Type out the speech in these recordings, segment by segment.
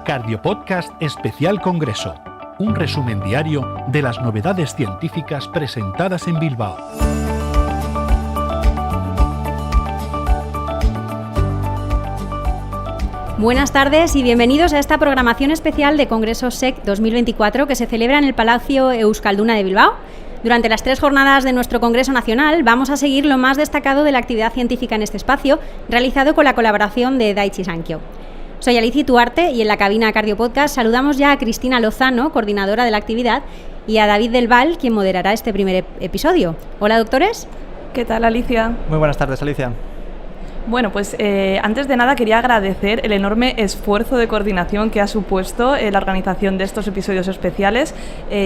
Cardiopodcast Especial Congreso. Un resumen diario de las novedades científicas presentadas en Bilbao. Buenas tardes y bienvenidos a esta programación especial de Congreso SEC 2024 que se celebra en el Palacio Euskalduna de Bilbao. Durante las 3 jornadas de nuestro Congreso Nacional vamos a seguir lo más destacado de la actividad científica en este espacio, realizado con la colaboración de Daiichi Sankyo. Soy Alicia Tuarte y en la cabina Cardiopodcast saludamos ya a Cristina Lozano, coordinadora de la actividad, y a David Del Val, quien moderará este primer episodio. Hola, doctores. ¿Qué tal, Alicia? Muy buenas tardes, Alicia. Bueno, pues antes de nada quería agradecer el enorme esfuerzo de coordinación que ha supuesto la organización de estos episodios especiales.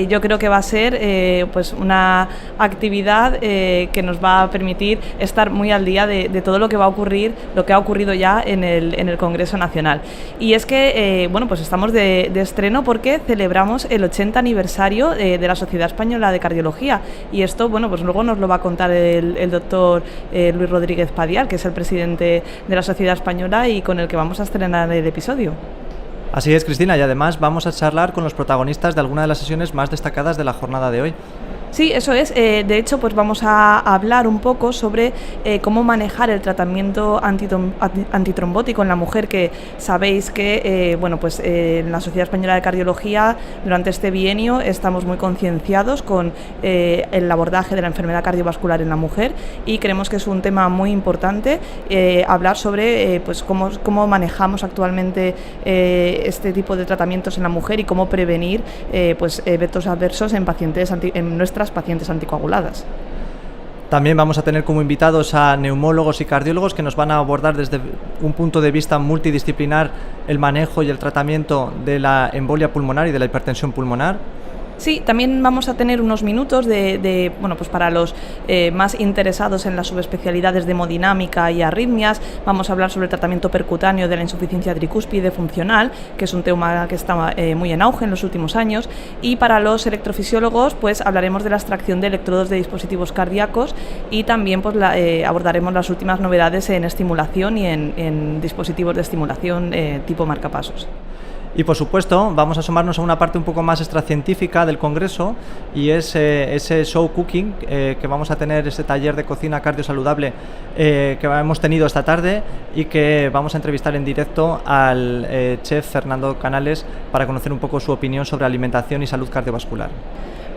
Yo creo que va a ser pues una actividad que nos va a permitir estar muy al día de todo lo que va a ocurrir, lo que ha ocurrido ya en el Congreso Nacional. Y es que, bueno, pues estamos de estreno porque celebramos el 80 aniversario de la Sociedad Española de Cardiología. Y esto, bueno, pues luego nos lo va a contar el doctor Luis Rodríguez Padial, que es el presidente de la Sociedad Española y con el que vamos a estrenar el episodio. Así es, Cristina, y además vamos a charlar con los protagonistas de alguna de las sesiones más destacadas de la jornada de hoy. Sí, eso es. De hecho, pues vamos a hablar un poco sobre cómo manejar el tratamiento antitrombótico en la mujer, que sabéis que bueno, pues en la Sociedad Española de Cardiología durante este bienio estamos muy concienciados con el abordaje de la enfermedad cardiovascular en la mujer y creemos que es un tema muy importante hablar sobre pues cómo manejamos actualmente este tipo de tratamientos en la mujer y cómo prevenir pues eventos adversos en pacientes en nuestras pacientes anticoaguladas. También vamos a tener como invitados a neumólogos y cardiólogos que nos van a abordar desde un punto de vista multidisciplinar el manejo y el tratamiento de la embolia pulmonar y de la hipertensión pulmonar. Sí, también vamos a tener unos minutos bueno, pues para los más interesados en las subespecialidades de hemodinámica y arritmias. Vamos a hablar sobre el tratamiento percutáneo de la insuficiencia tricúspide funcional, que es un tema que está muy en auge en los últimos años. Y para los electrofisiólogos, pues hablaremos de la extracción de electrodos de dispositivos cardíacos y también pues abordaremos las últimas novedades en estimulación y en dispositivos de estimulación tipo marcapasos. Y por supuesto vamos a asomarnos a una parte un poco más extracientífica del Congreso y es ese show cooking que vamos a tener, ese taller de cocina cardiosaludable que hemos tenido esta tarde y que vamos a entrevistar en directo al chef Fernando Canales para conocer un poco su opinión sobre alimentación y salud cardiovascular.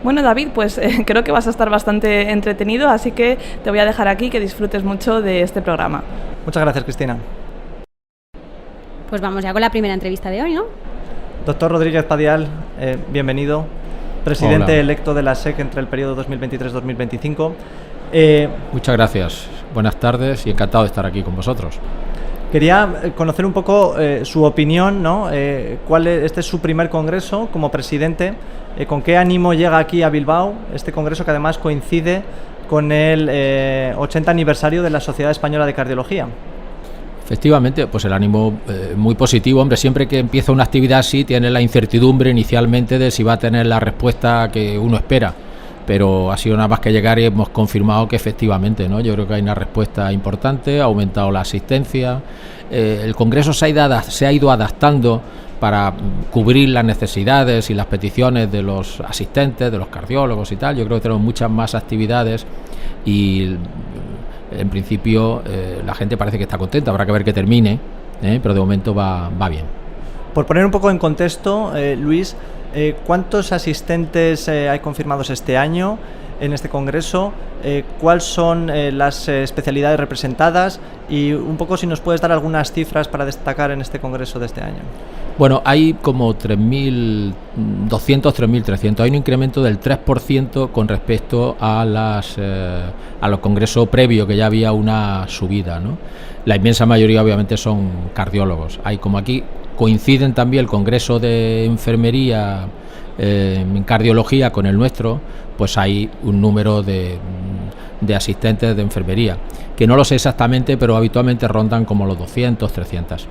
Bueno, David, pues creo que vas a estar bastante entretenido, así que te voy a dejar aquí, que disfrutes mucho de este programa. Muchas gracias, Cristina. Pues vamos ya con la primera entrevista de hoy, ¿no? Doctor Rodríguez Padial, bienvenido, presidente Hola. Electo de la SEC entre el periodo 2023-2025. Muchas gracias, buenas tardes y encantado de estar aquí con vosotros. Quería conocer un poco su opinión, ¿no? Este es su primer congreso como presidente. ¿Con qué ánimo llega aquí a Bilbao? Este congreso que además coincide con el 80 aniversario de la Sociedad Española de Cardiología. Efectivamente, pues el ánimo muy positivo. Hombre, siempre que empieza una actividad así tiene la incertidumbre inicialmente de si va a tener la respuesta que uno espera, pero ha sido nada más que llegar y hemos confirmado que efectivamente, ¿no? Yo creo que hay una respuesta importante, ha aumentado la asistencia, el Congreso se ha ido adaptando para cubrir las necesidades y las peticiones de los asistentes, de los cardiólogos y tal. Yo creo que tenemos muchas más actividades y en principio la gente parece que está contenta, habrá que ver que termine, pero de momento va bien. Por poner un poco en contexto, Luis, ¿cuántos asistentes hay confirmados este año en este congreso? ¿Cuáles son las especialidades representadas? Y un poco si nos puedes dar algunas cifras para destacar en este congreso de este año. Bueno, hay como 3.200, 3.300. Hay un incremento del 3% con respecto a los congresos previos, que ya había una subida, ¿no? La inmensa mayoría obviamente son cardiólogos. Hay, como aquí coinciden también el congreso de enfermería en cardiología con el nuestro, pues hay un número de asistentes de enfermería, que no lo sé exactamente, pero habitualmente rondan como los 200, 300.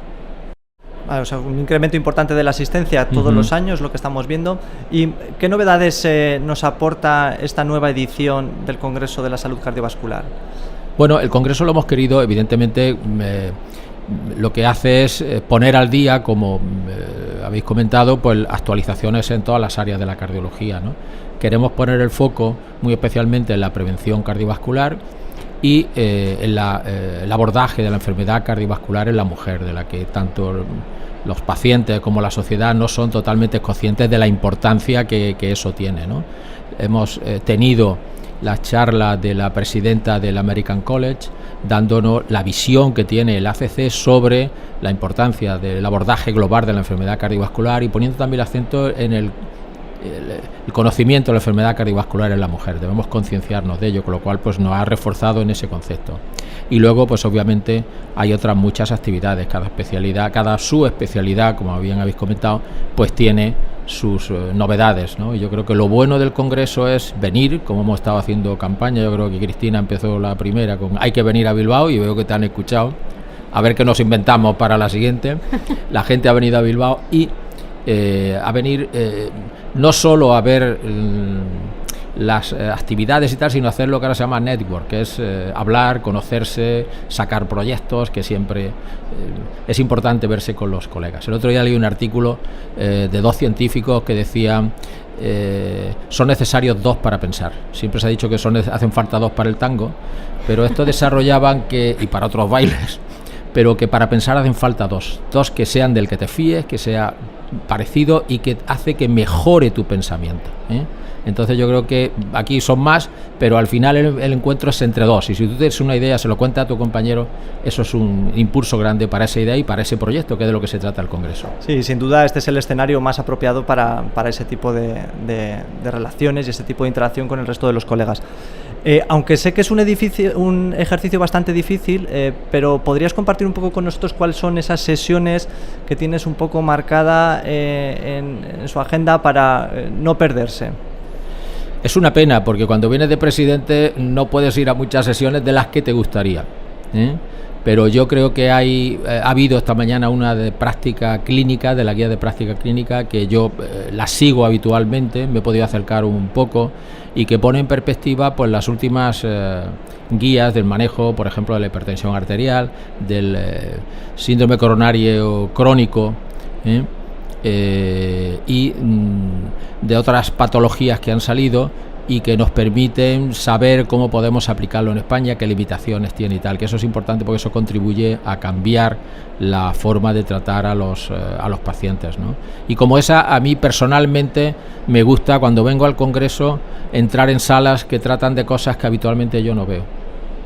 O sea, un incremento importante de la asistencia todos los años, lo que estamos viendo. ¿Y qué novedades nos aporta esta nueva edición del Congreso de la Salud Cardiovascular? Bueno, el Congreso lo hemos querido, evidentemente, lo que hace es poner al día, como habéis comentado, pues actualizaciones en todas las áreas de la cardiología, ¿no? Queremos poner el foco muy especialmente en la prevención cardiovascular y en el abordaje de la enfermedad cardiovascular en la mujer, de la que tanto los pacientes como la sociedad no son totalmente conscientes de la importancia que eso tiene, ¿no? Hemos tenido la charla de la presidenta del American College dándonos la visión que tiene el ACC sobre la importancia del abordaje global de la enfermedad cardiovascular y poniendo también el acento en el conocimiento de la enfermedad cardiovascular en la mujer. Debemos concienciarnos de ello, con lo cual pues nos ha reforzado en ese concepto. Y luego pues obviamente hay otras muchas actividades, cada especialidad, cada subespecialidad, como bien habéis comentado, pues tiene sus novedades, ¿no? Y yo creo que lo bueno del Congreso es venir, como hemos estado haciendo campaña. Yo creo que Cristina empezó la primera con hay que venir a Bilbao y veo que te han escuchado, a ver qué nos inventamos para la siguiente. La gente ha venido a Bilbao y a venir no solo a ver las actividades y tal, sino hacer lo que ahora se llama network, que es hablar, conocerse, sacar proyectos, que siempre es importante verse con los colegas. El otro día leí un artículo de 2 científicos que decían son necesarios 2 para pensar. Siempre se ha dicho que hacen falta 2 para el tango, pero estos desarrollaban y para otros bailes, pero que para pensar hacen falta 2 que sean del que te fíes, que sea parecido y que hace que mejore tu pensamiento, ¿eh? Entonces yo creo que aquí son más, pero al final el encuentro es entre 2, y si tú tienes una idea, se lo cuentas a tu compañero, eso es un impulso grande para esa idea y para ese proyecto, que es de lo que se trata el Congreso. Sí, sin duda este es el escenario más apropiado para ese tipo de relaciones y ese tipo de interacción con el resto de los colegas. Aunque sé que es un ejercicio bastante difícil, pero ¿podrías compartir un poco con nosotros cuáles son esas sesiones que tienes un poco marcada en su agenda para no perderse? Es una pena, porque cuando vienes de presidente no puedes ir a muchas sesiones de las que te gustaría, ¿eh? Pero yo creo que ha habido esta mañana una de práctica clínica, de la guía de práctica clínica, que yo la sigo habitualmente, me he podido acercar un poco, y que pone en perspectiva pues las últimas guías del manejo, por ejemplo, de la hipertensión arterial, del síndrome coronario crónico, y de otras patologías que han salido y que nos permiten saber cómo podemos aplicarlo en España, qué limitaciones tiene y tal, que eso es importante porque eso contribuye a cambiar la forma de tratar a los pacientes, ¿no? Y como esa, a mí personalmente me gusta cuando vengo al Congreso entrar en salas que tratan de cosas que habitualmente yo no veo,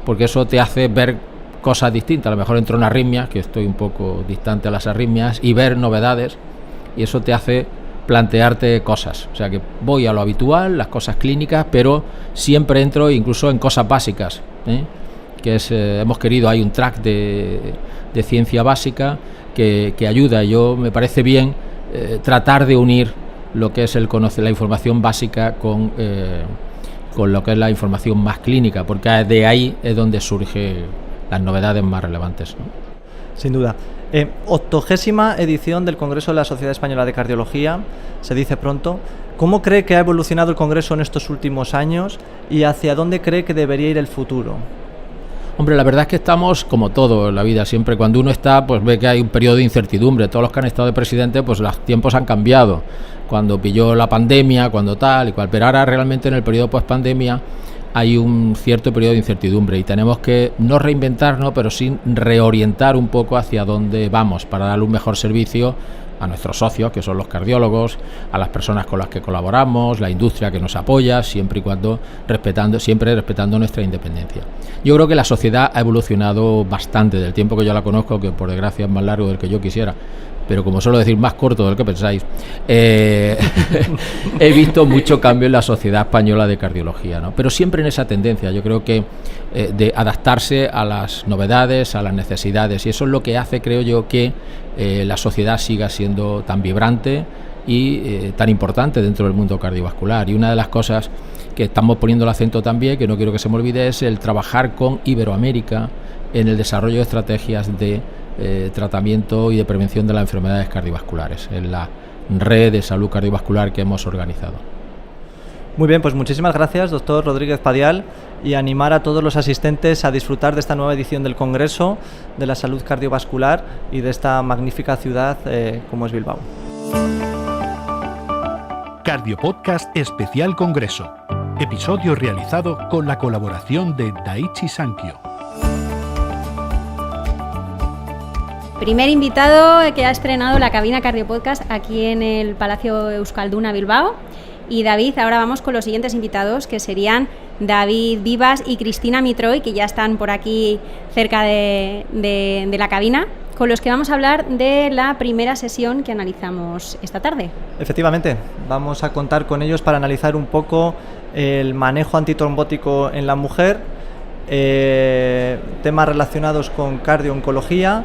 porque eso te hace ver cosas distintas. A lo mejor entro en arritmias, que estoy un poco distante a las arritmias, y ver novedades, y eso te hace plantearte cosas. O sea que voy a lo habitual, las cosas clínicas, pero siempre entro incluso en cosas básicas, que es, hemos querido, hay un track de ciencia básica que ayuda. Yo me parece bien tratar de unir lo que es la información básica con lo que es la información más clínica, porque de ahí es donde surgen las novedades más relevantes, ¿no? Sin duda. 80ª edición del Congreso de la Sociedad Española de Cardiología, se dice pronto. ¿Cómo cree que ha evolucionado el Congreso en estos últimos años y hacia dónde cree que debería ir el futuro? Hombre, la verdad es que estamos, como todo en la vida, siempre cuando uno está, pues ve que hay un periodo de incertidumbre. Todos los que han estado de presidente, pues los tiempos han cambiado. Cuando pilló la pandemia, cuando tal y cual, pero ahora realmente en el periodo post-pandemia hay un cierto periodo de incertidumbre y tenemos que no reinventarnos, pero sí reorientar un poco hacia dónde vamos para darle un mejor servicio a nuestros socios, que son los cardiólogos, a las personas con las que colaboramos, la industria que nos apoya, siempre y cuando respetando nuestra independencia. Yo creo que la sociedad ha evolucionado bastante del tiempo que yo la conozco, que por desgracia es más largo del que yo quisiera, pero como suelo decir, más corto del que pensáis. He visto mucho cambio en la Sociedad Española de Cardiología, ¿no? Pero siempre en esa tendencia, yo creo que de adaptarse a las novedades, a las necesidades, y eso es lo que hace, creo yo, que la sociedad siga siendo tan vibrante y tan importante dentro del mundo cardiovascular. Y una de las cosas que estamos poniendo el acento también, que no quiero que se me olvide, es el trabajar con Iberoamérica en el desarrollo de estrategias de tratamiento y de prevención de las enfermedades cardiovasculares en la red de salud cardiovascular que hemos organizado. Muy bien, pues muchísimas gracias, doctor Rodríguez Padial, y animar a todos los asistentes a disfrutar de esta nueva edición del Congreso de la Salud Cardiovascular y de esta magnífica ciudad como es Bilbao. Cardiopodcast Especial Congreso. Episodio realizado con la colaboración de Daiichi Sankyo. Primer invitado que ha estrenado la cabina Cardiopodcast aquí en el Palacio Euskalduna Bilbao. Y David, ahora vamos con los siguientes invitados, que serían David Vivas y Cristina Mitroy, que ya están por aquí cerca de la cabina, con los que vamos a hablar de la primera sesión que analizamos esta tarde. Efectivamente, vamos a contar con ellos para analizar un poco el manejo antitrombótico en la mujer, temas relacionados con cardiooncología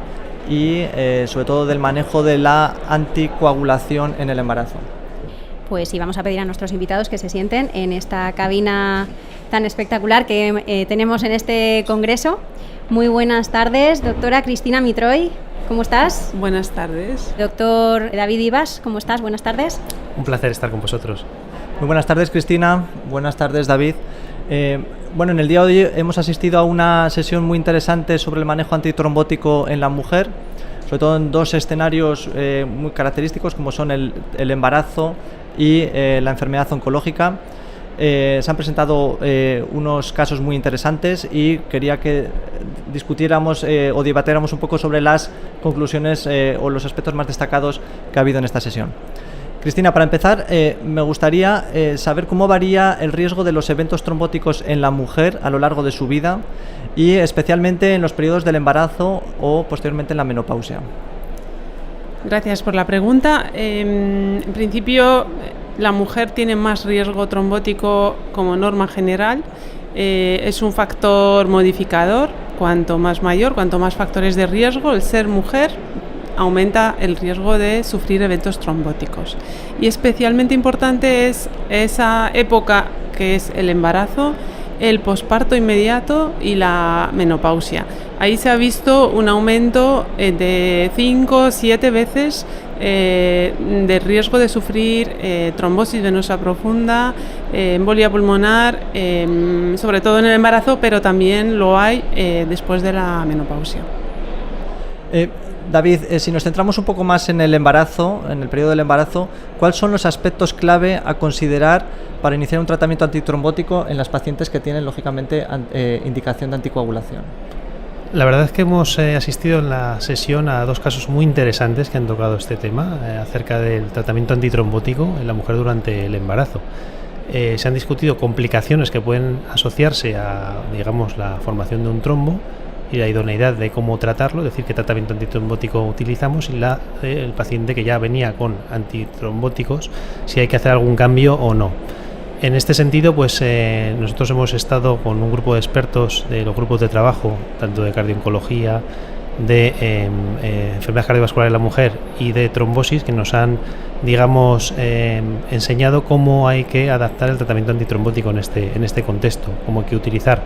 y sobre todo del manejo de la anticoagulación en el embarazo. Pues sí, vamos a pedir a nuestros invitados que se sienten en esta cabina tan espectacular que tenemos en este congreso. Muy buenas tardes, doctora Cristina Mitroy, ¿cómo estás? Buenas tardes. Doctor David Vivas, ¿cómo estás? Buenas tardes. Un placer estar con vosotros. Muy buenas tardes, Cristina. Buenas tardes, David. Bueno, en el día de hoy hemos asistido a una sesión muy interesante sobre el manejo antitrombótico en la mujer, sobre todo en dos escenarios muy característicos como son el embarazo y la enfermedad oncológica. Se han presentado unos casos muy interesantes y quería que discutiéramos o debatiéramos un poco sobre las conclusiones o los aspectos más destacados que ha habido en esta sesión. Cristina, para empezar, me gustaría saber cómo varía el riesgo de los eventos trombóticos en la mujer a lo largo de su vida y especialmente en los periodos del embarazo o posteriormente en la menopausia. Gracias por la pregunta. En principio, la mujer tiene más riesgo trombótico como norma general. Es un factor modificador. Cuanto más mayor, cuanto más factores de riesgo, el ser mujer aumenta el riesgo de sufrir eventos trombóticos. Y especialmente importante es esa época que es el embarazo, el posparto inmediato y la menopausia. Ahí se ha visto un aumento de 5-7 veces de riesgo de sufrir trombosis venosa profunda, embolia pulmonar, sobre todo en el embarazo, pero también lo hay después de la menopausia. David, si nos centramos un poco más en el embarazo, en el periodo del embarazo, ¿cuáles son los aspectos clave a considerar para iniciar un tratamiento antitrombótico en las pacientes que tienen, lógicamente, indicación de anticoagulación? La verdad es que hemos asistido en la sesión a dos casos muy interesantes que han tocado este tema acerca del tratamiento antitrombótico en la mujer durante el embarazo. Se han discutido complicaciones que pueden asociarse a, digamos, la formación de un trombo y la idoneidad de cómo tratarlo, es decir, qué tratamiento antitrombótico utilizamos y el paciente que ya venía con antitrombóticos, si hay que hacer algún cambio o no. En este sentido, pues nosotros hemos estado con un grupo de expertos de los grupos de trabajo, tanto de cardiooncología, de enfermedad cardiovascular de la mujer y de trombosis, que nos han, digamos, enseñado cómo hay que adaptar el tratamiento antitrombótico en este contexto, cómo hay que utilizar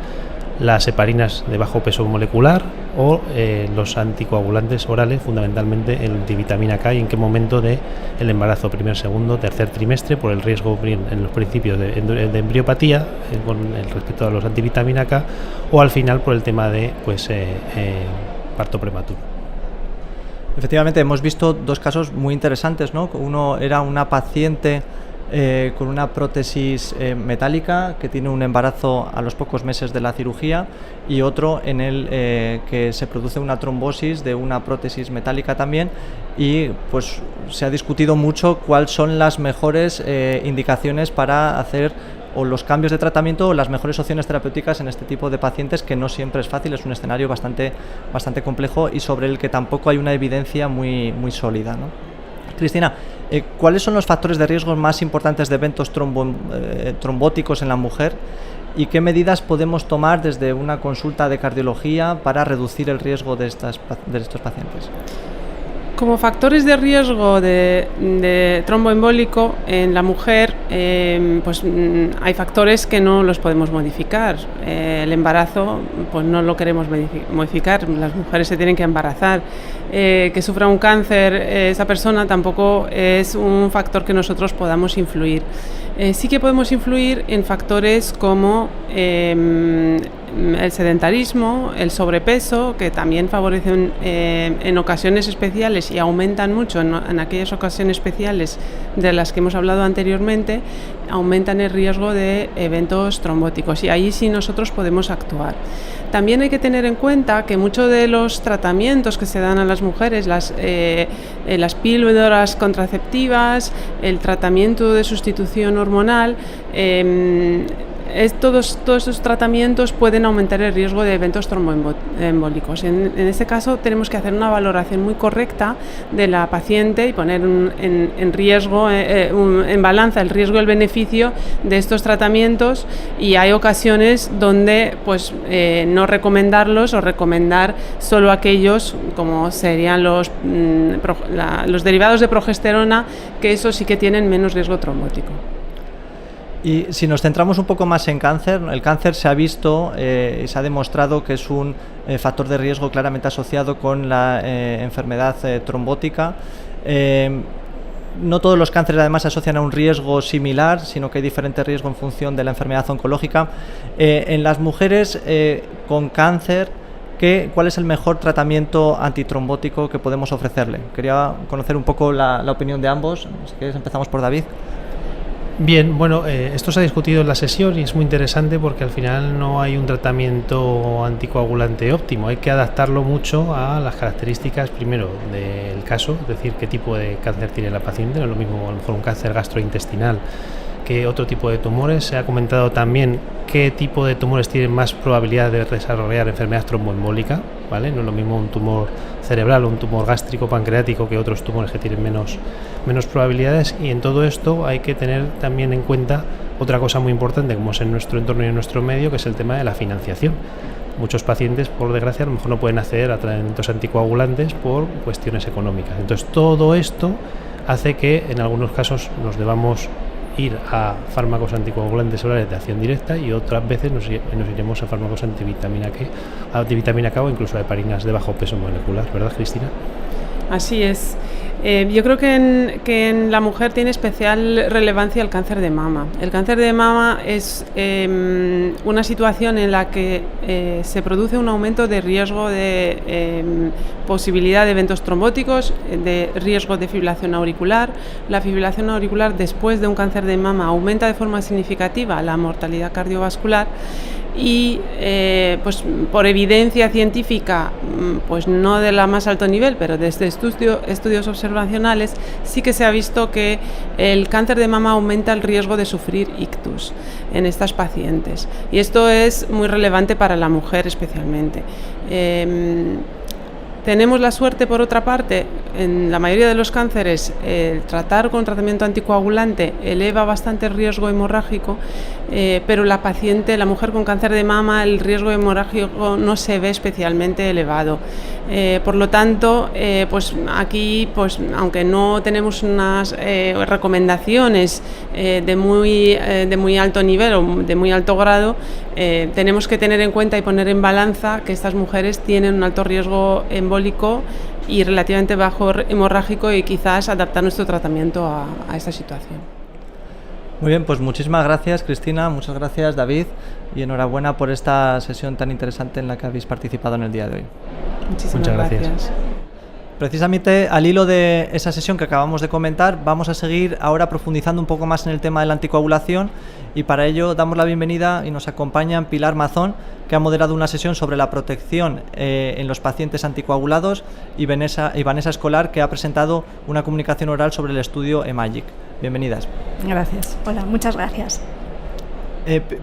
las heparinas de bajo peso molecular o los anticoagulantes orales, fundamentalmente el antivitamina K, y en qué momento del embarazo, primer, segundo, tercer trimestre, por el riesgo en los principios de embriopatía con respecto a los antivitamina K, o al final por el tema de parto prematuro. Efectivamente, hemos visto dos casos muy interesantes, ¿no? Uno era una paciente con una prótesis metálica que tiene un embarazo a los pocos meses de la cirugía, y otro en el que se produce una trombosis de una prótesis metálica también, y pues se ha discutido mucho cuáles son las mejores indicaciones para hacer o los cambios de tratamiento o las mejores opciones terapéuticas en este tipo de pacientes, que no siempre es fácil, es un escenario bastante complejo y sobre el que tampoco hay una evidencia muy sólida, ¿no? Cristina, ¿cuáles son los factores de riesgo más importantes de eventos trombóticos en la mujer y qué medidas podemos tomar desde una consulta de cardiología para reducir el riesgo de estos pacientes? Como factores de riesgo de tromboembólico en la mujer, pues hay factores que no los podemos modificar. El embarazo, pues no lo queremos modificar, las mujeres se tienen que embarazar. Que sufra un cáncer esa persona tampoco es un factor que nosotros podamos influir. Sí que podemos influir en factores como el sedentarismo, el sobrepeso, que también favorecen en ocasiones especiales y aumentan mucho en aquellas ocasiones especiales de las que hemos hablado anteriormente, aumentan el riesgo de eventos trombóticos, y ahí sí nosotros podemos actuar. También hay que tener en cuenta que muchos de los tratamientos que se dan a las mujeres, las píldoras contraceptivas, el tratamiento de sustitución hormonal, todos esos tratamientos pueden aumentar el riesgo de eventos tromboembólicos. En este caso tenemos que hacer una valoración muy correcta de la paciente y poner en riesgo, en balanza el riesgo y el beneficio de estos tratamientos, y hay ocasiones donde pues no recomendarlos o recomendar solo aquellos como serían los derivados de progesterona, que eso sí que tienen menos riesgo trombótico. Y si nos centramos un poco más en cáncer, el cáncer se ha visto y se ha demostrado que es un factor de riesgo claramente asociado con la enfermedad trombótica. No todos los cánceres además se asocian a un riesgo similar, sino que hay diferente riesgo en función de la enfermedad oncológica. En las mujeres con cáncer, ¿cuál es el mejor tratamiento antitrombótico que podemos ofrecerle? Quería conocer un poco la opinión de ambos. Si quieres, empezamos por David. Bien, bueno, esto se ha discutido en la sesión y es muy interesante porque al final no hay un tratamiento anticoagulante óptimo. Hay que adaptarlo mucho a las características, primero, del caso, es decir, qué tipo de cáncer tiene la paciente. No es lo mismo a lo mejor un cáncer gastrointestinal que otro tipo de tumores. Se ha comentado también qué tipo de tumores tienen más probabilidad de desarrollar enfermedad tromboembólica, ¿vale? No es lo mismo un tumor cerebral o un tumor gástrico pancreático que otros tumores que tienen menos probabilidades, y en todo esto hay que tener también en cuenta otra cosa muy importante, como es en nuestro entorno y en nuestro medio, que es el tema de la financiación. Muchos pacientes, por desgracia, a lo mejor no pueden acceder a tratamientos anticoagulantes por cuestiones económicas. Entonces, todo esto hace que en algunos casos nos debamos ir a fármacos anticoagulantes orales de acción directa, y otras veces nos iremos a fármacos antivitamina K o incluso a heparinas de bajo peso molecular, ¿verdad, Cristina? Así es. Yo creo que en la mujer tiene especial relevancia el cáncer de mama. El cáncer de mama es una situación en la que se produce un aumento de riesgo de posibilidad de eventos trombóticos, de riesgo de fibrilación auricular. La fibrilación auricular después de un cáncer de mama aumenta de forma significativa la mortalidad cardiovascular. Y pues por evidencia científica, pues no de la más alto nivel, pero desde estudios observacionales sí que se ha visto que el cáncer de mama aumenta el riesgo de sufrir ictus en estas pacientes, y esto es muy relevante para la mujer especialmente. Tenemos la suerte, por otra parte, en la mayoría de los cánceres, el tratar con tratamiento anticoagulante eleva bastante el riesgo hemorrágico, pero la mujer con cáncer de mama, el riesgo hemorrágico no se ve especialmente elevado. Por lo tanto, pues aquí, pues aunque no tenemos unas recomendaciones de muy alto nivel o de muy alto grado, tenemos que tener en cuenta y poner en balanza que estas mujeres tienen un alto riesgo embólico y relativamente bajo hemorrágico, y quizás adaptar nuestro tratamiento a esta situación. Muy bien, pues muchísimas gracias, Cristina, muchas gracias, David, y enhorabuena por esta sesión tan interesante en la que habéis participado en el día de hoy. Muchísimas gracias. Precisamente al hilo de esa sesión que acabamos de comentar, vamos a seguir ahora profundizando un poco más en el tema de la anticoagulación, y para ello damos la bienvenida y nos acompañan Pilar Mazón, que ha moderado una sesión sobre la protección en los pacientes anticoagulados, y Vanessa Escolar, que ha presentado una comunicación oral sobre el estudio EMAGIC. Bienvenidas. Gracias. Hola, muchas gracias.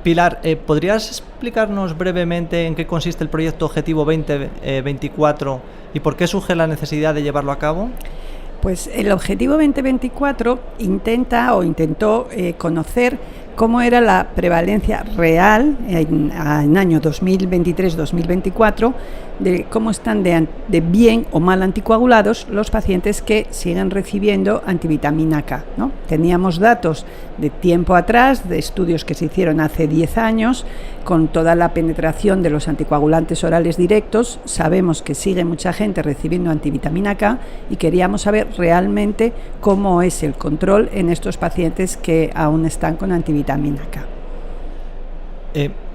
Pilar, ¿podrías explicarnos brevemente en qué consiste el proyecto Objetivo 2024 y por qué surge la necesidad de llevarlo a cabo? Pues el Objetivo 2024 intentó conocer cómo era la prevalencia real en año 2023-2024 de cómo están de bien o mal anticoagulados los pacientes que siguen recibiendo antivitamina K, ¿no? Teníamos datos de tiempo atrás, de estudios que se hicieron hace 10 años, con toda la penetración de los anticoagulantes orales directos. Sabemos que sigue mucha gente recibiendo antivitamina K y queríamos saber realmente cómo es el control en estos pacientes que aún están con antivitamina K.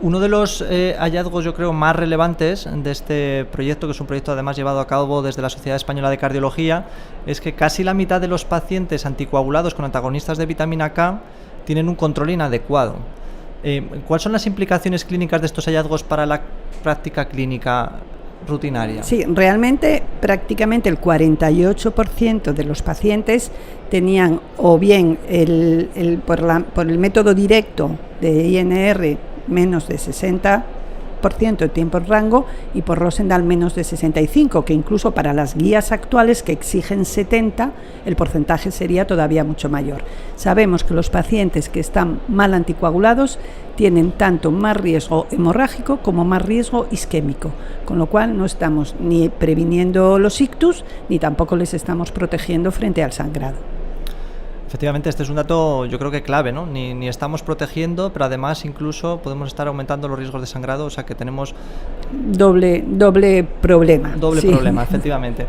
Uno de los hallazgos, yo creo, más relevantes de este proyecto, que es un proyecto además llevado a cabo desde la Sociedad Española de Cardiología, es que casi la mitad de los pacientes anticoagulados con antagonistas de vitamina K tienen un control inadecuado. ¿Cuáles son las implicaciones clínicas de estos hallazgos para la práctica clínica rutinaria? Sí, realmente prácticamente el 48% de los pacientes tenían o bien por el método directo de INR menos de 60% de tiempo en rango y por Rosendahl menos de 65%, que incluso para las guías actuales que exigen 70%, el porcentaje sería todavía mucho mayor. Sabemos que los pacientes que están mal anticoagulados tienen tanto más riesgo hemorrágico como más riesgo isquémico, con lo cual no estamos ni previniendo los ictus ni tampoco les estamos protegiendo frente al sangrado. Efectivamente, este es un dato, yo creo que clave, ¿no? Ni estamos protegiendo, pero además incluso podemos estar aumentando los riesgos de sangrado, o sea que tenemos doble problema. Doble problema, efectivamente.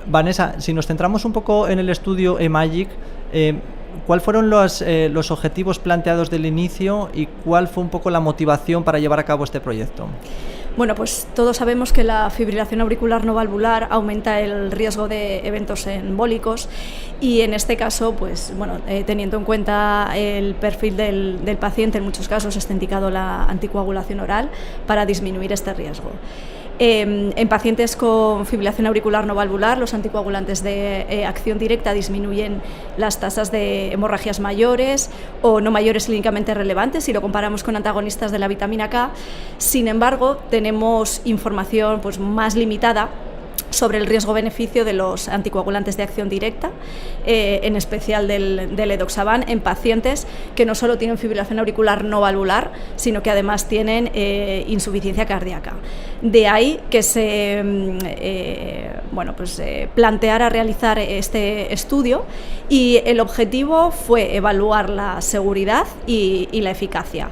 Vanessa, si nos centramos un poco en el estudio EMAGIC, ¿cuáles fueron los objetivos planteados del inicio y cuál fue un poco la motivación para llevar a cabo este proyecto? Bueno, pues todos sabemos que la fibrilación auricular no valvular aumenta el riesgo de eventos embólicos y en este caso, pues bueno, teniendo en cuenta el perfil del paciente, en muchos casos está indicado la anticoagulación oral para disminuir este riesgo. En pacientes con fibrilación auricular no valvular, los anticoagulantes de acción directa disminuyen las tasas de hemorragias mayores o no mayores clínicamente relevantes si lo comparamos con antagonistas de la vitamina K. Sin embargo, tenemos información pues, más limitada sobre el riesgo-beneficio de los anticoagulantes de acción directa, en especial del edoxaban, en pacientes que no solo tienen fibrilación auricular no valvular, sino que además tienen insuficiencia cardíaca. De ahí que se planteara realizar este estudio y el objetivo fue evaluar la seguridad y la eficacia.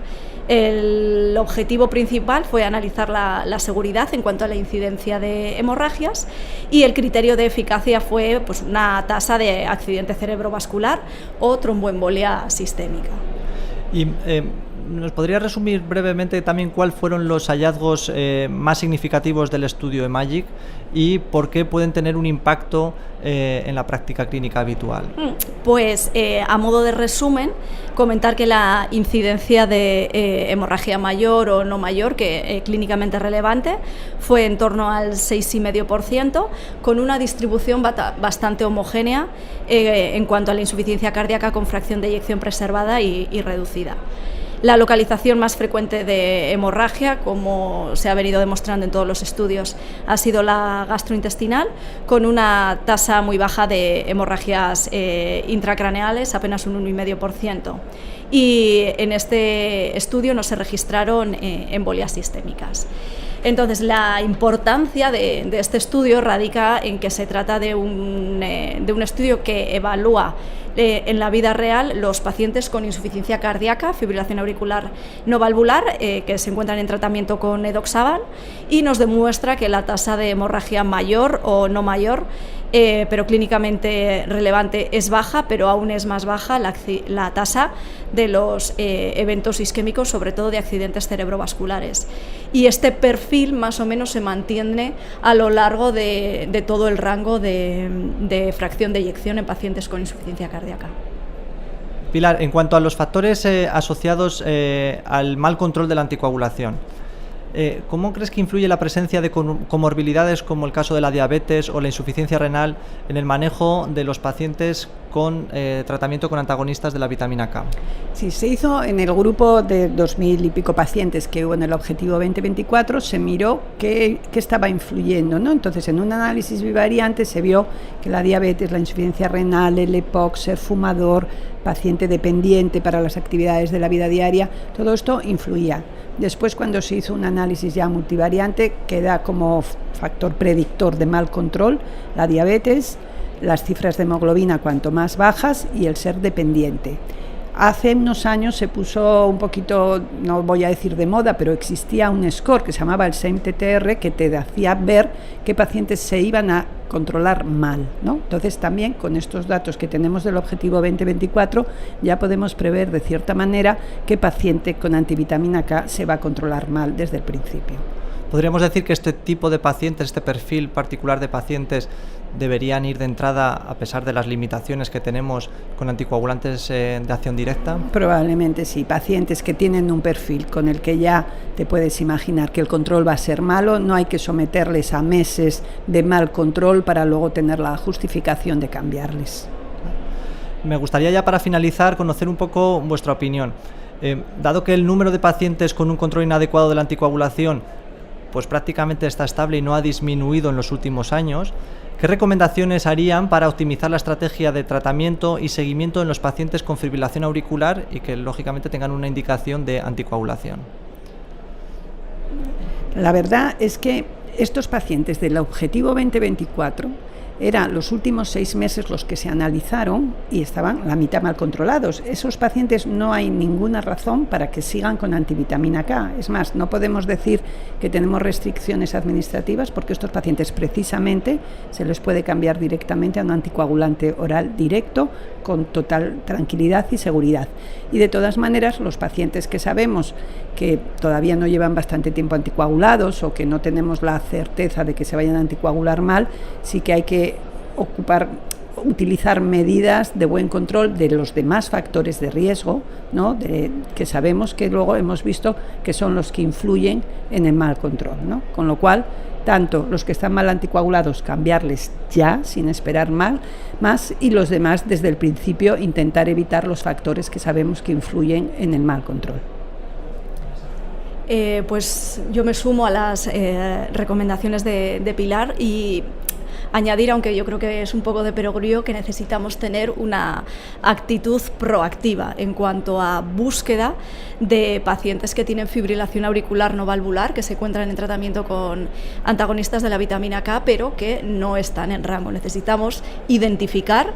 El objetivo principal fue analizar la seguridad en cuanto a la incidencia de hemorragias y el criterio de eficacia fue pues, una tasa de accidente cerebrovascular o tromboembolia sistémica. Y ¿nos podría resumir brevemente también cuáles fueron los hallazgos más significativos del estudio EMAGIC y por qué pueden tener un impacto en la práctica clínica habitual? Pues a modo de resumen, comentar que la incidencia de hemorragia mayor o no mayor, que clínicamente relevante, fue en torno al 6,5%, con una distribución bastante homogénea en cuanto a la insuficiencia cardíaca con fracción de eyección preservada y reducida. La localización más frecuente de hemorragia, como se ha venido demostrando en todos los estudios, ha sido la gastrointestinal, con una tasa muy baja de hemorragias intracraneales, apenas un 1,5%. Y en este estudio no se registraron embolias sistémicas. Entonces, la importancia de este estudio radica en que se trata de un estudio que evalúa en la vida real los pacientes con insuficiencia cardíaca, fibrilación auricular no valvular, que se encuentran en tratamiento con edoxaban, y nos demuestra que la tasa de hemorragia mayor o no mayor, pero clínicamente relevante, es baja, pero aún es más baja la tasa de los eventos isquémicos, sobre todo de accidentes cerebrovasculares. Y este perfil más o menos se mantiene a lo largo de todo el rango de fracción de eyección en pacientes con insuficiencia cardíaca. Pilar, en cuanto a los factores asociados al mal control de la anticoagulación, ¿cómo crees que influye la presencia de comorbilidades como el caso de la diabetes o la insuficiencia renal en el manejo de los pacientes con tratamiento con antagonistas de la vitamina K. Sí, se hizo en el grupo de 2.000 y pico pacientes que hubo en el Objetivo 2024, se miró qué estaba influyendo, ¿no? Entonces, en un análisis bivariante se vio que la diabetes, la insuficiencia renal, el EPOC, ser fumador, paciente dependiente para las actividades de la vida diaria, todo esto influía. Después, cuando se hizo un análisis ya multivariante, queda como factor predictor de mal control la diabetes, las cifras de hemoglobina cuanto más bajas y el ser dependiente. Hace unos años se puso un poquito, no voy a decir de moda, pero existía un score que se llamaba el SEIM-TTR que te hacía ver qué pacientes se iban a controlar mal, ¿no? Entonces también con estos datos que tenemos del Objetivo 2024 ya podemos prever de cierta manera qué paciente con antivitamina K se va a controlar mal desde el principio. ¿Podríamos decir que este tipo de pacientes, este perfil particular de pacientes, deberían ir de entrada, a pesar de las limitaciones que tenemos, con anticoagulantes de acción directa? Probablemente sí. Pacientes que tienen un perfil con el que ya te puedes imaginar que el control va a ser malo, no hay que someterles a meses de mal control para luego tener la justificación de cambiarles. Me gustaría ya para finalizar conocer un poco vuestra opinión. Dado que el número de pacientes con un control inadecuado de la anticoagulación pues prácticamente está estable y no ha disminuido en los últimos años, ¿qué recomendaciones harían para optimizar la estrategia de tratamiento y seguimiento en los pacientes con fibrilación auricular y que lógicamente tengan una indicación de anticoagulación? La verdad es que estos pacientes del Objetivo 2024 eran los últimos 6 meses los que se analizaron y estaban la mitad mal controlados. Esos pacientes no hay ninguna razón para que sigan con antivitamina K. Es más, no podemos decir que tenemos restricciones administrativas porque estos pacientes precisamente se les puede cambiar directamente a un anticoagulante oral directo con total tranquilidad y seguridad. Y de todas maneras, los pacientes que sabemos que todavía no llevan bastante tiempo anticoagulados o que no tenemos la certeza de que se vayan a anticoagular mal, sí que hay que utilizar medidas de buen control de los demás factores de riesgo, ¿no? Que sabemos que luego hemos visto que son los que influyen en el mal control, ¿no? Con lo cual, tanto los que están mal anticoagulados, cambiarles ya, sin esperar más, y los demás, desde el principio, intentar evitar los factores que sabemos que influyen en el mal control. Pues yo me sumo a las recomendaciones de Pilar y añadir, aunque yo creo que es un poco de perogrullo, que necesitamos tener una actitud proactiva en cuanto a búsqueda de pacientes que tienen fibrilación auricular no valvular, que se encuentran en tratamiento con antagonistas de la vitamina K, pero que no están en rango. Necesitamos identificar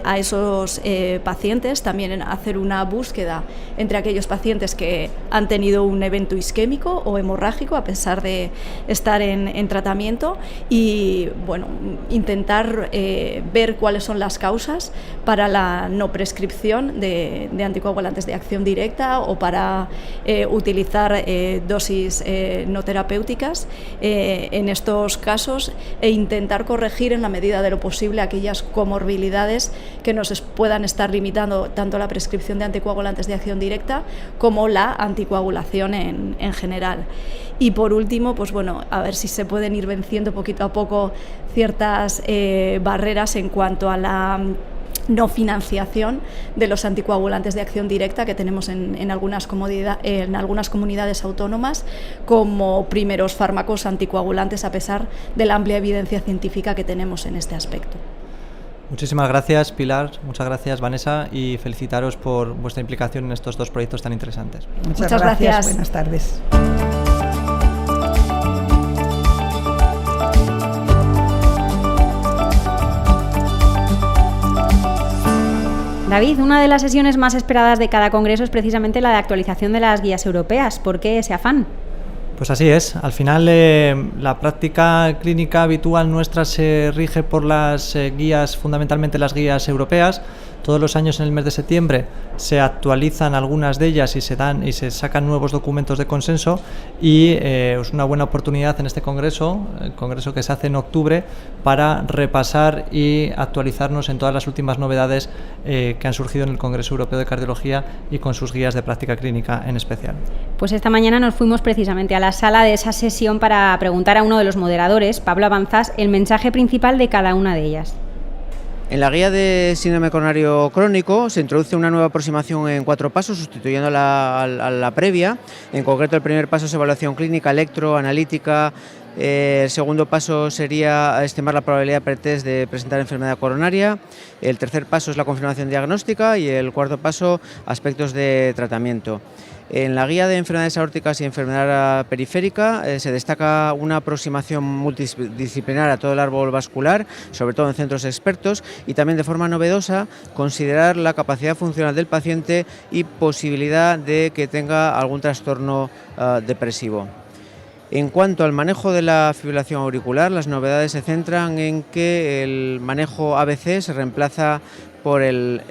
a esos pacientes, también hacer una búsqueda entre aquellos pacientes que han tenido un evento isquémico o hemorrágico a pesar de estar en tratamiento y, bueno, intentar ver cuáles son las causas para la no prescripción de anticoagulantes de acción directa o para utilizar dosis no terapéuticas en estos casos e intentar corregir en la medida de lo posible aquellas comorbilidades que nos puedan estar limitando tanto la prescripción de anticoagulantes de acción directa como la anticoagulación en general. Y por último, pues bueno, a ver si se pueden ir venciendo poquito a poco ciertas barreras en cuanto a la no financiación de los anticoagulantes de acción directa que tenemos en algunas comunidades autónomas como primeros fármacos anticoagulantes a pesar de la amplia evidencia científica que tenemos en este aspecto. Muchísimas gracias, Pilar, muchas gracias, Vanessa, y felicitaros por vuestra implicación en estos dos proyectos tan interesantes. Muchas gracias. Buenas tardes. David, una de las sesiones más esperadas de cada congreso es precisamente la de actualización de las guías europeas. ¿Por qué ese afán? Pues así es. Al final la práctica clínica habitual nuestra se rige por las guías, fundamentalmente las guías europeas. Todos los años en el mes de septiembre se actualizan algunas de ellas y se sacan nuevos documentos de consenso y es una buena oportunidad en este congreso, el congreso que se hace en octubre, para repasar y actualizarnos en todas las últimas novedades que han surgido en el Congreso Europeo de Cardiología y con sus guías de práctica clínica en especial. Pues esta mañana nos fuimos precisamente a la sala de esa sesión para preguntar a uno de los moderadores, Pablo Avanzás, el mensaje principal de cada una de ellas. En la guía de síndrome coronario crónico se introduce una nueva aproximación en 4 pasos, sustituyendo a la previa. En concreto, el primer paso es evaluación clínica, electroanalítica. El segundo paso sería estimar la probabilidad pretest de presentar enfermedad coronaria. El tercer paso es la confirmación diagnóstica y el cuarto paso, aspectos de tratamiento. En la guía de enfermedades aórticas y enfermedad periférica se destaca una aproximación multidisciplinar a todo el árbol vascular, sobre todo en centros expertos, y también de forma novedosa considerar la capacidad funcional del paciente y posibilidad de que tenga algún trastorno depresivo. En cuanto al manejo de la fibrilación auricular, las novedades se centran en que el manejo ABC se reemplaza por el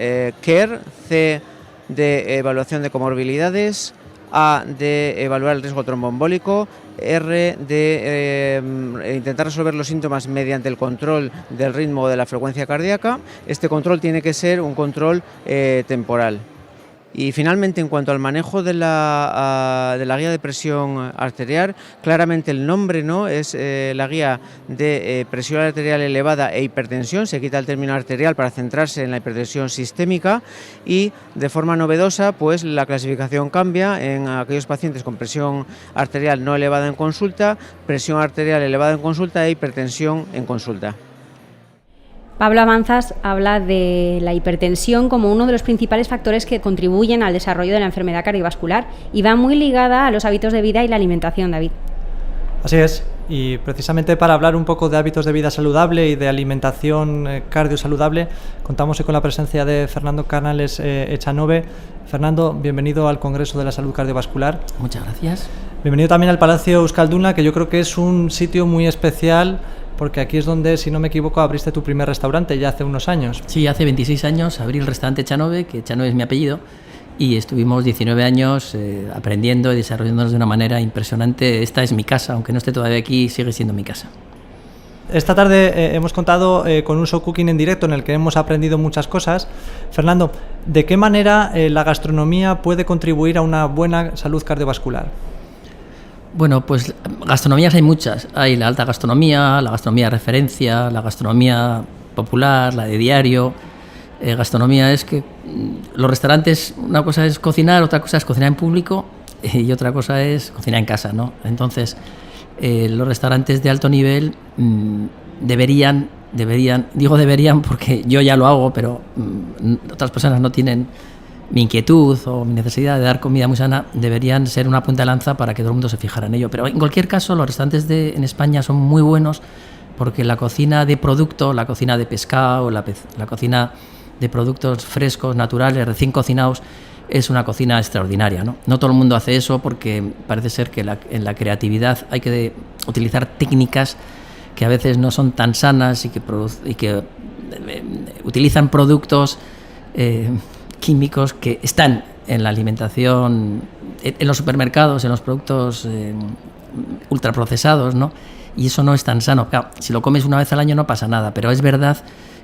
CARE, C de evaluación de comorbilidades, A de evaluar el riesgo tromboembólico, R de intentar resolver los síntomas mediante el control del ritmo o de la frecuencia cardíaca. Este control tiene que ser un control temporal. Y finalmente, en cuanto al manejo de la guía de presión arterial, claramente el nombre no es la guía de presión arterial elevada e hipertensión, se quita el término arterial para centrarse en la hipertensión sistémica, y de forma novedosa pues la clasificación cambia en aquellos pacientes con presión arterial no elevada en consulta, presión arterial elevada en consulta e hipertensión en consulta. Pablo Avanzas habla de la hipertensión como uno de los principales factores que contribuyen al desarrollo de la enfermedad cardiovascular y va muy ligada a los hábitos de vida y la alimentación, David. Así es, y precisamente para hablar un poco de hábitos de vida saludable y de alimentación cardiosaludable, contamos hoy con la presencia de Fernando Canales Echanove. Fernando, bienvenido al Congreso de la Salud Cardiovascular. Muchas gracias. Bienvenido también al Palacio Euskalduna, que yo creo que es un sitio muy especial, porque aquí es donde, si no me equivoco, abriste tu primer restaurante ya hace unos años. Sí, hace 26 años abrí el restaurante Echanove, que Echanove es mi apellido, y estuvimos 19 años aprendiendo y desarrollándonos de una manera impresionante. Esta es mi casa, aunque no esté todavía aquí, sigue siendo mi casa. Esta tarde hemos contado con un show cooking en directo en el que hemos aprendido muchas cosas. Fernando, ¿de qué manera la gastronomía puede contribuir a una buena salud cardiovascular? Bueno, pues gastronomías hay muchas. Hay la alta gastronomía, la gastronomía de referencia, la gastronomía popular, la de diario. Gastronomía es que los restaurantes, una cosa es cocinar, otra cosa es cocinar en público y otra cosa es cocinar en casa, ¿no? Entonces, los restaurantes de alto nivel deberían, digo deberían porque yo ya lo hago, pero otras personas no tienen mi inquietud o mi necesidad de dar comida muy sana, deberían ser una punta de lanza para que todo el mundo se fijara en ello. Pero en cualquier caso, los restaurantes en España son muy buenos porque la cocina de producto, la cocina de pescado, la cocina de productos frescos, naturales, recién cocinados, es una cocina extraordinaria, ¿no? No todo el mundo hace eso porque parece ser que en la creatividad hay que utilizar técnicas que a veces no son tan sanas y que utilizan productos químicos que están en la alimentación, en los supermercados, en los productos ultraprocesados, ¿no? Y eso no es tan sano. Claro, si lo comes una vez al año no pasa nada, pero es verdad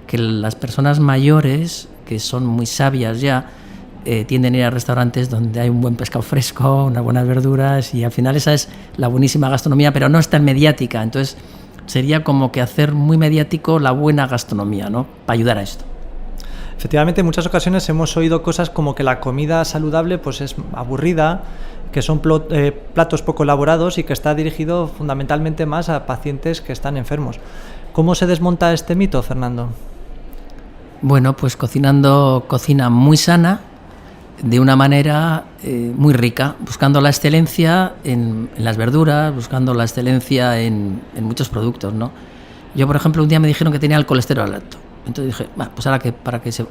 que las personas mayores, que son muy sabias ya, tienden a ir a restaurantes donde hay un buen pescado fresco, unas buenas verduras, y al final esa es la buenísima gastronomía, pero no es tan mediática. Entonces sería como que hacer muy mediático la buena gastronomía, ¿no? Para ayudar a esto. Efectivamente, en muchas ocasiones hemos oído cosas como que la comida saludable pues es aburrida, que son platos poco elaborados y que está dirigido fundamentalmente más a pacientes que están enfermos. ¿Cómo se desmonta este mito, Fernando? Bueno, pues cocinando cocina muy sana, de una manera muy rica, buscando la excelencia en las verduras, buscando la excelencia en muchos productos, ¿no? Yo, por ejemplo, un día me dijeron que tenía el colesterol alto. Entonces dije, pues ahora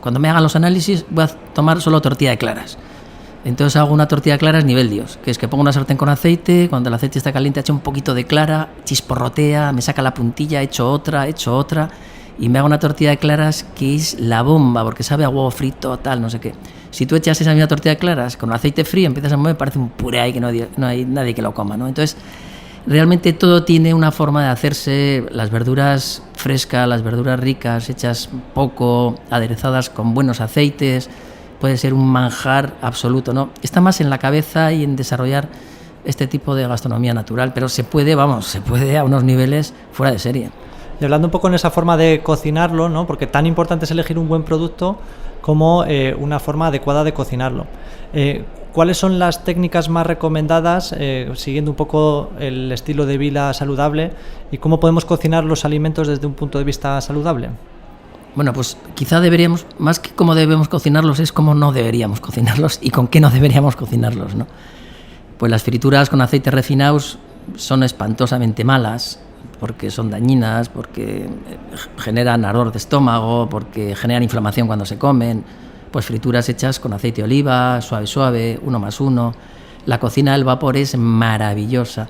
cuando me hagan los análisis voy a tomar solo tortilla de claras. Entonces hago una tortilla de claras nivel Dios, que es que pongo una sartén con aceite, cuando el aceite está caliente echo un poquito de clara, chisporrotea, me saca la puntilla, echo otra, y me hago una tortilla de claras que es la bomba, porque sabe a huevo frito, tal, no sé qué. Si tú echas esa misma tortilla de claras con aceite frío, empiezas a mover, parece un puré ahí que no hay nadie que lo coma, ¿no? Entonces, realmente todo tiene una forma de hacerse, las verduras frescas, las verduras ricas, hechas poco, aderezadas con buenos aceites, puede ser un manjar absoluto, ¿no? Está más en la cabeza y en desarrollar este tipo de gastronomía natural, pero se puede a unos niveles fuera de serie. Y hablando un poco en esa forma de cocinarlo, ¿no? Porque tan importante es elegir un buen producto como una forma adecuada de cocinarlo. ¿Cuáles son las técnicas más recomendadas, siguiendo un poco el estilo de vida saludable, y cómo podemos cocinar los alimentos desde un punto de vista saludable? Bueno, pues quizá deberíamos, más que cómo debemos cocinarlos, es cómo no deberíamos cocinarlos y con qué no deberíamos cocinarlos, ¿no? Pues las frituras con aceites refinados son espantosamente malas, porque son dañinas, porque generan ardor de estómago, porque generan inflamación cuando se comen. Pues frituras hechas con aceite de oliva, suave, 1+1. La cocina al vapor es maravillosa.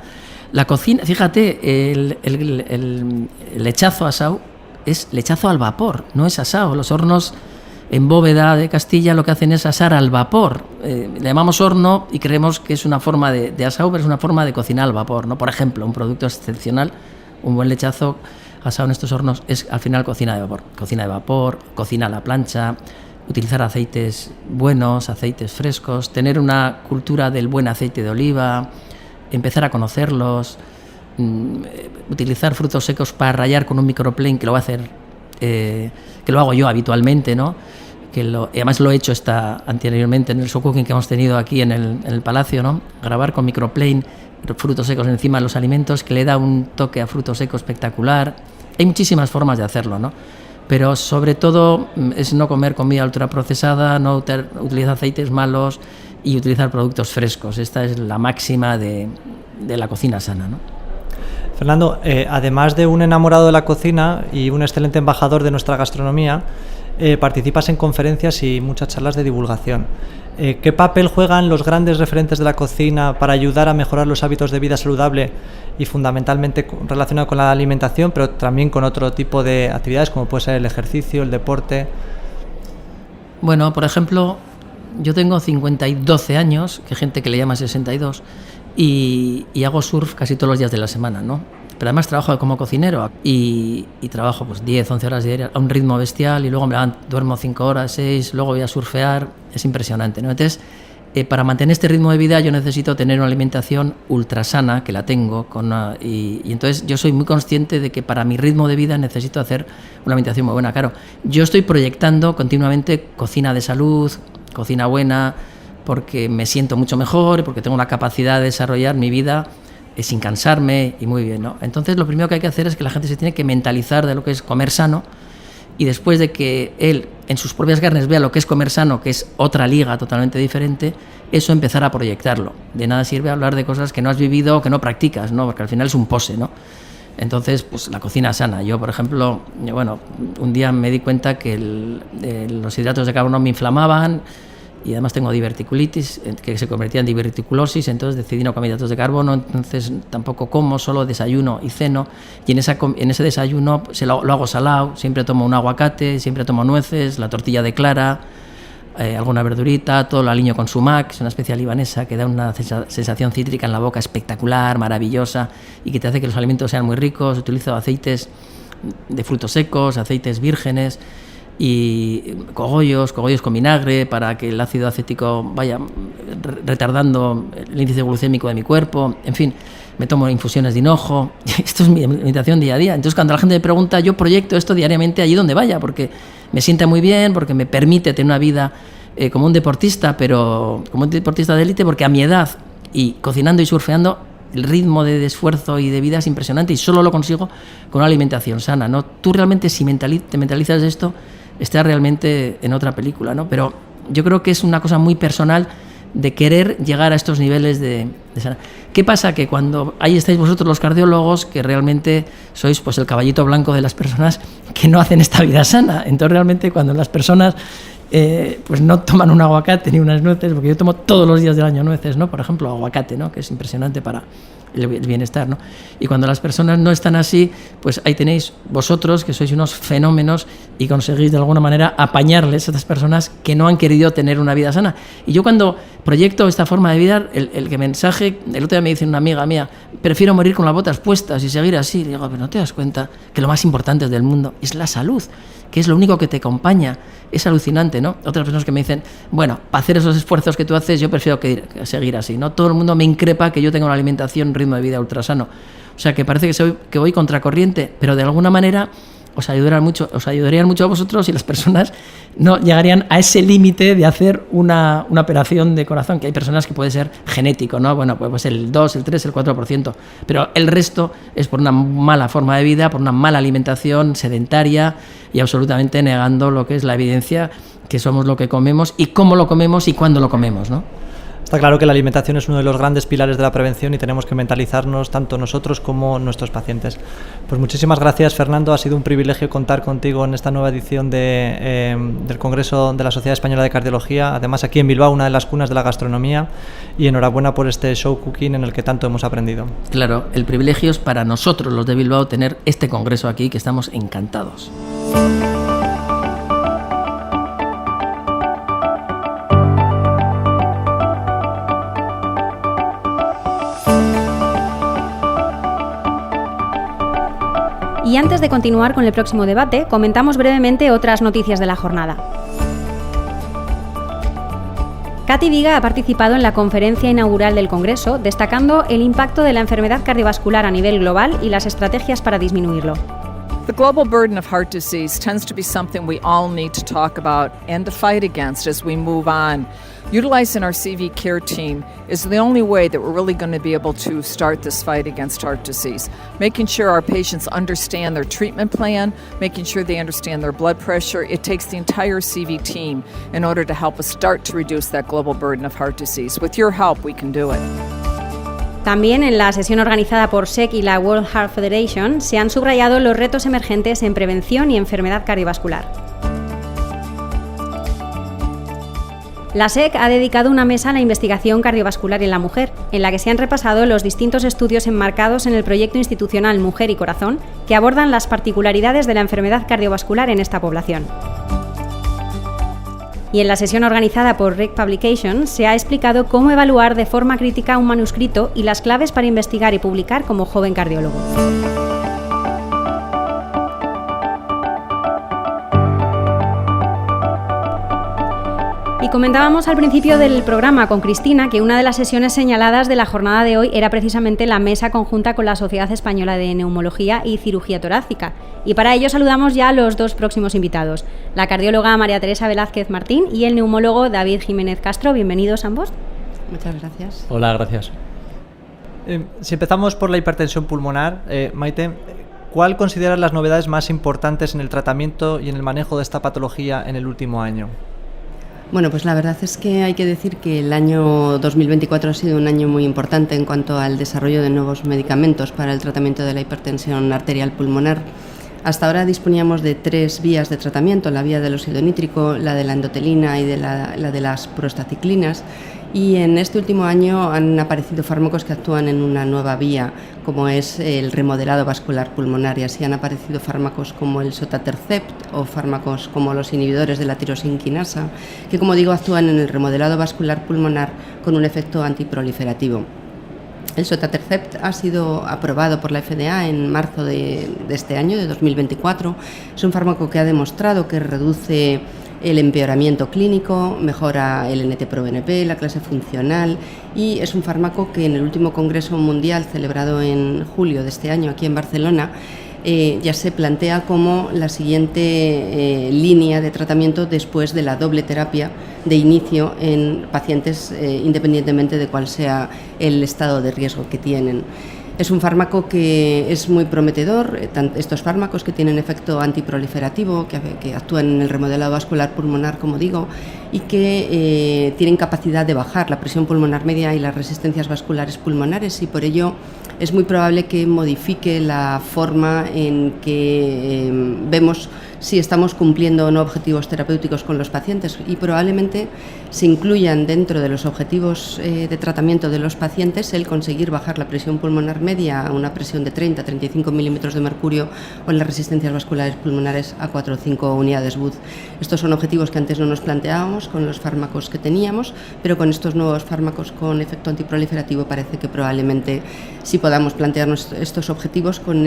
La cocina, fíjate, el lechazo asado es lechazo al vapor, no es asado. Los hornos en Bóveda de Castilla lo que hacen es asar al vapor. Le llamamos horno y creemos que es una forma de asado, pero es una forma de cocinar al vapor, ¿no? Por ejemplo, un producto excepcional, un buen lechazo asado en estos hornos es al final cocina de vapor, cocina a la plancha, utilizar aceites buenos, aceites frescos, tener una cultura del buen aceite de oliva, empezar a conocerlos, utilizar frutos secos para rallar con un microplane, que lo va a hacer, que lo hago yo habitualmente, ¿no? Además lo he hecho anteriormente en el show cooking que hemos tenido aquí en el Palacio, ¿no? Grabar con microplane frutos secos encima de los alimentos, que le da un toque a fruto seco espectacular. Hay muchísimas formas de hacerlo, ¿no? Pero sobre todo es no comer comida ultraprocesada, no utilizar aceites malos y utilizar productos frescos. Esta es la máxima de la cocina sana, ¿no? Fernando, además de un enamorado de la cocina y un excelente embajador de nuestra gastronomía, participas en conferencias y muchas charlas de divulgación. ¿Qué papel juegan los grandes referentes de la cocina para ayudar a mejorar los hábitos de vida saludable y fundamentalmente relacionado con la alimentación, pero también con otro tipo de actividades como puede ser el ejercicio, el deporte? Bueno, por ejemplo, yo tengo 12 años, que hay gente que le llama 62, y hago surf casi todos los días de la semana, ¿no? Pero además trabajo como cocinero y trabajo pues 10, 11 horas diarias a un ritmo bestial, y luego duermo 5 horas, 6, luego voy a surfear. Es impresionante, ¿no? Entonces, para mantener este ritmo de vida yo necesito tener una alimentación ultra sana, que la tengo, y entonces yo soy muy consciente de que para mi ritmo de vida necesito hacer una alimentación muy buena. Claro, yo estoy proyectando continuamente cocina de salud, cocina buena, porque me siento mucho mejor y porque tengo la capacidad de desarrollar mi vida sin cansarme y muy bien, ¿no? Entonces lo primero que hay que hacer es que la gente se tiene que mentalizar de lo que es comer sano, y después de que él en sus propias carnes vea lo que es comer sano, que es otra liga totalmente diferente, eso empezar a proyectarlo. De nada sirve hablar de cosas que no has vivido o que no practicas, ¿no? Porque al final es un pose, ¿no? Entonces, pues la cocina sana. Yo, por ejemplo, un día me di cuenta que los hidratos de carbono me inflamaban, y además tengo diverticulitis, que se convertía en diverticulosis, entonces decidí no comer hidratos de carbono, entonces tampoco como, solo desayuno y ceno, y en ese desayuno lo hago salado, siempre tomo un aguacate, siempre tomo nueces, la tortilla de clara, alguna verdurita, todo lo alineo con sumac, es una especie libanesa que da una sensación cítrica en la boca espectacular, maravillosa, y que te hace que los alimentos sean muy ricos. Utilizo aceites de frutos secos, aceites vírgenes, y cogollos con vinagre para que el ácido acético vaya retardando el índice glucémico de mi cuerpo. En fin, me tomo infusiones de hinojo. Esto es mi alimentación día a día. Entonces, cuando la gente me pregunta, yo proyecto esto diariamente allí donde vaya, porque me sienta muy bien, porque me permite tener una vida como un deportista, pero como un deportista de élite, porque a mi edad, y cocinando y surfeando, el ritmo de esfuerzo y de vida es impresionante, y solo lo consigo con una alimentación sana, ¿no? Tú realmente, si te mentalizas de esto, estás realmente en otra película, ¿no? Pero yo creo que es una cosa muy personal de querer llegar a estos niveles de sana. ¿Qué pasa? Que cuando ahí estáis vosotros los cardiólogos, que realmente sois pues el caballito blanco de las personas que no hacen esta vida sana. Entonces realmente cuando las personas pues no toman un aguacate ni unas nueces, porque yo tomo todos los días del año nueces, ¿no? Por ejemplo, aguacate, ¿no? Que es impresionante para el bienestar, ¿no? Y cuando las personas no están así, pues ahí tenéis vosotros, que sois unos fenómenos, y conseguís de alguna manera apañarles a estas personas que no han querido tener una vida sana. Y yo cuando proyecto esta forma de vida, el otro día me dice una amiga mía, prefiero morir con las botas puestas y seguir así. Y digo, pero no te das cuenta que lo más importante del mundo es la salud, que es lo único que te acompaña. Es alucinante, ¿no? Otras personas que me dicen, bueno, para hacer esos esfuerzos que tú haces, yo prefiero seguir así, ¿no? Todo el mundo me increpa que yo tenga una alimentación, un ritmo de vida ultrasano. O sea que parece que voy contracorriente, pero de alguna manera os ayudarían mucho a vosotros, y las personas no llegarían a ese límite de hacer una operación de corazón, que hay personas que puede ser genético, ¿no? Bueno, pues el 2, el 3, el 4%, pero el resto es por una mala forma de vida, por una mala alimentación sedentaria y absolutamente negando lo que es la evidencia, que somos lo que comemos y cómo lo comemos y cuándo lo comemos, ¿no? Está claro que la alimentación es uno de los grandes pilares de la prevención y tenemos que mentalizarnos tanto nosotros como nuestros pacientes. Pues muchísimas gracias, Fernando. Ha sido un privilegio contar contigo en esta nueva edición del Congreso de la Sociedad Española de Cardiología, además aquí en Bilbao, una de las cunas de la gastronomía, y enhorabuena por este show cooking en el que tanto hemos aprendido. Claro, el privilegio es para nosotros los de Bilbao tener este congreso aquí, que estamos encantados. Y antes de continuar con el próximo debate, comentamos brevemente otras noticias de la jornada. Katy Viga ha participado en la conferencia inaugural del Congreso, destacando el impacto de la enfermedad cardiovascular a nivel global y las estrategias para disminuirlo. The global burden of heart disease tends to be something we all need to talk about and to fight against as we move on. Utilizing our CV Care team is the only way that we're really going to be able to start this fight against heart disease. Making sure our patients understand their treatment plan, making sure they understand their blood pressure. It takes the entire CV team in order to help us start to reduce that global burden of heart disease. With your help, we can do it. También en la sesión organizada por SEC y la World Heart Federation se han subrayado los retos emergentes en prevención y enfermedad cardiovascular. La SEC ha dedicado una mesa a la investigación cardiovascular en la mujer, en la que se han repasado los distintos estudios enmarcados en el proyecto institucional Mujer y Corazón, que abordan las particularidades de la enfermedad cardiovascular en esta población. Y en la sesión organizada por REC Publications se ha explicado cómo evaluar de forma crítica un manuscrito y las claves para investigar y publicar como joven cardiólogo. Y comentábamos al principio del programa con Cristina que una de las sesiones señaladas de la jornada de hoy era precisamente la mesa conjunta con la Sociedad Española de Neumología y Cirugía Torácica. Y para ello saludamos ya a los dos próximos invitados, la cardióloga María Teresa Velázquez Martín y el neumólogo David Jiménez Castro. Bienvenidos ambos. Muchas gracias. Hola, gracias. Si empezamos por la hipertensión pulmonar, Maite, ¿cuál consideras las novedades más importantes en el tratamiento y en el manejo de esta patología en el último año? Bueno, pues la verdad es que hay que decir que el año 2024 ha sido un año muy importante en cuanto al desarrollo de nuevos medicamentos para el tratamiento de la hipertensión arterial pulmonar. Hasta ahora disponíamos de 3 vías de tratamiento, la vía del óxido nítrico, la de la endotelina y la de las prostaciclinas. Y en este último año han aparecido fármacos que actúan en una nueva vía, como es el remodelado vascular pulmonar, y así han aparecido fármacos como el sotatercept o fármacos como los inhibidores de la tirosinquinasa, que, como digo, actúan en el remodelado vascular pulmonar con un efecto antiproliferativo. El sotatercept ha sido aprobado por la FDA en marzo de este año, de 2024. Es un fármaco que ha demostrado que reduce el empeoramiento clínico, mejora el NT-proBNP, la clase funcional, y es un fármaco que en el último Congreso Mundial celebrado en julio de este año aquí en Barcelona ya se plantea como la siguiente línea de tratamiento después de la doble terapia de inicio en pacientes independientemente de cuál sea el estado de riesgo que tienen. Es un fármaco que es muy prometedor, estos fármacos que tienen efecto antiproliferativo, que actúan en el remodelado vascular pulmonar, como digo, y que tienen capacidad de bajar la presión pulmonar media y las resistencias vasculares pulmonares, y por ello es muy probable que modifique la forma en que vemos si estamos cumpliendo o no objetivos terapéuticos con los pacientes, y probablemente se incluyan dentro de los objetivos de tratamiento de los pacientes el conseguir bajar la presión pulmonar media a una presión de 30-35 milímetros de mercurio o en las resistencias vasculares pulmonares a 4 o 5 unidades Wood. Estos son objetivos que antes no nos planteábamos con los fármacos que teníamos, pero con estos nuevos fármacos con efecto antiproliferativo parece que probablemente sí podamos plantearnos estos objetivos con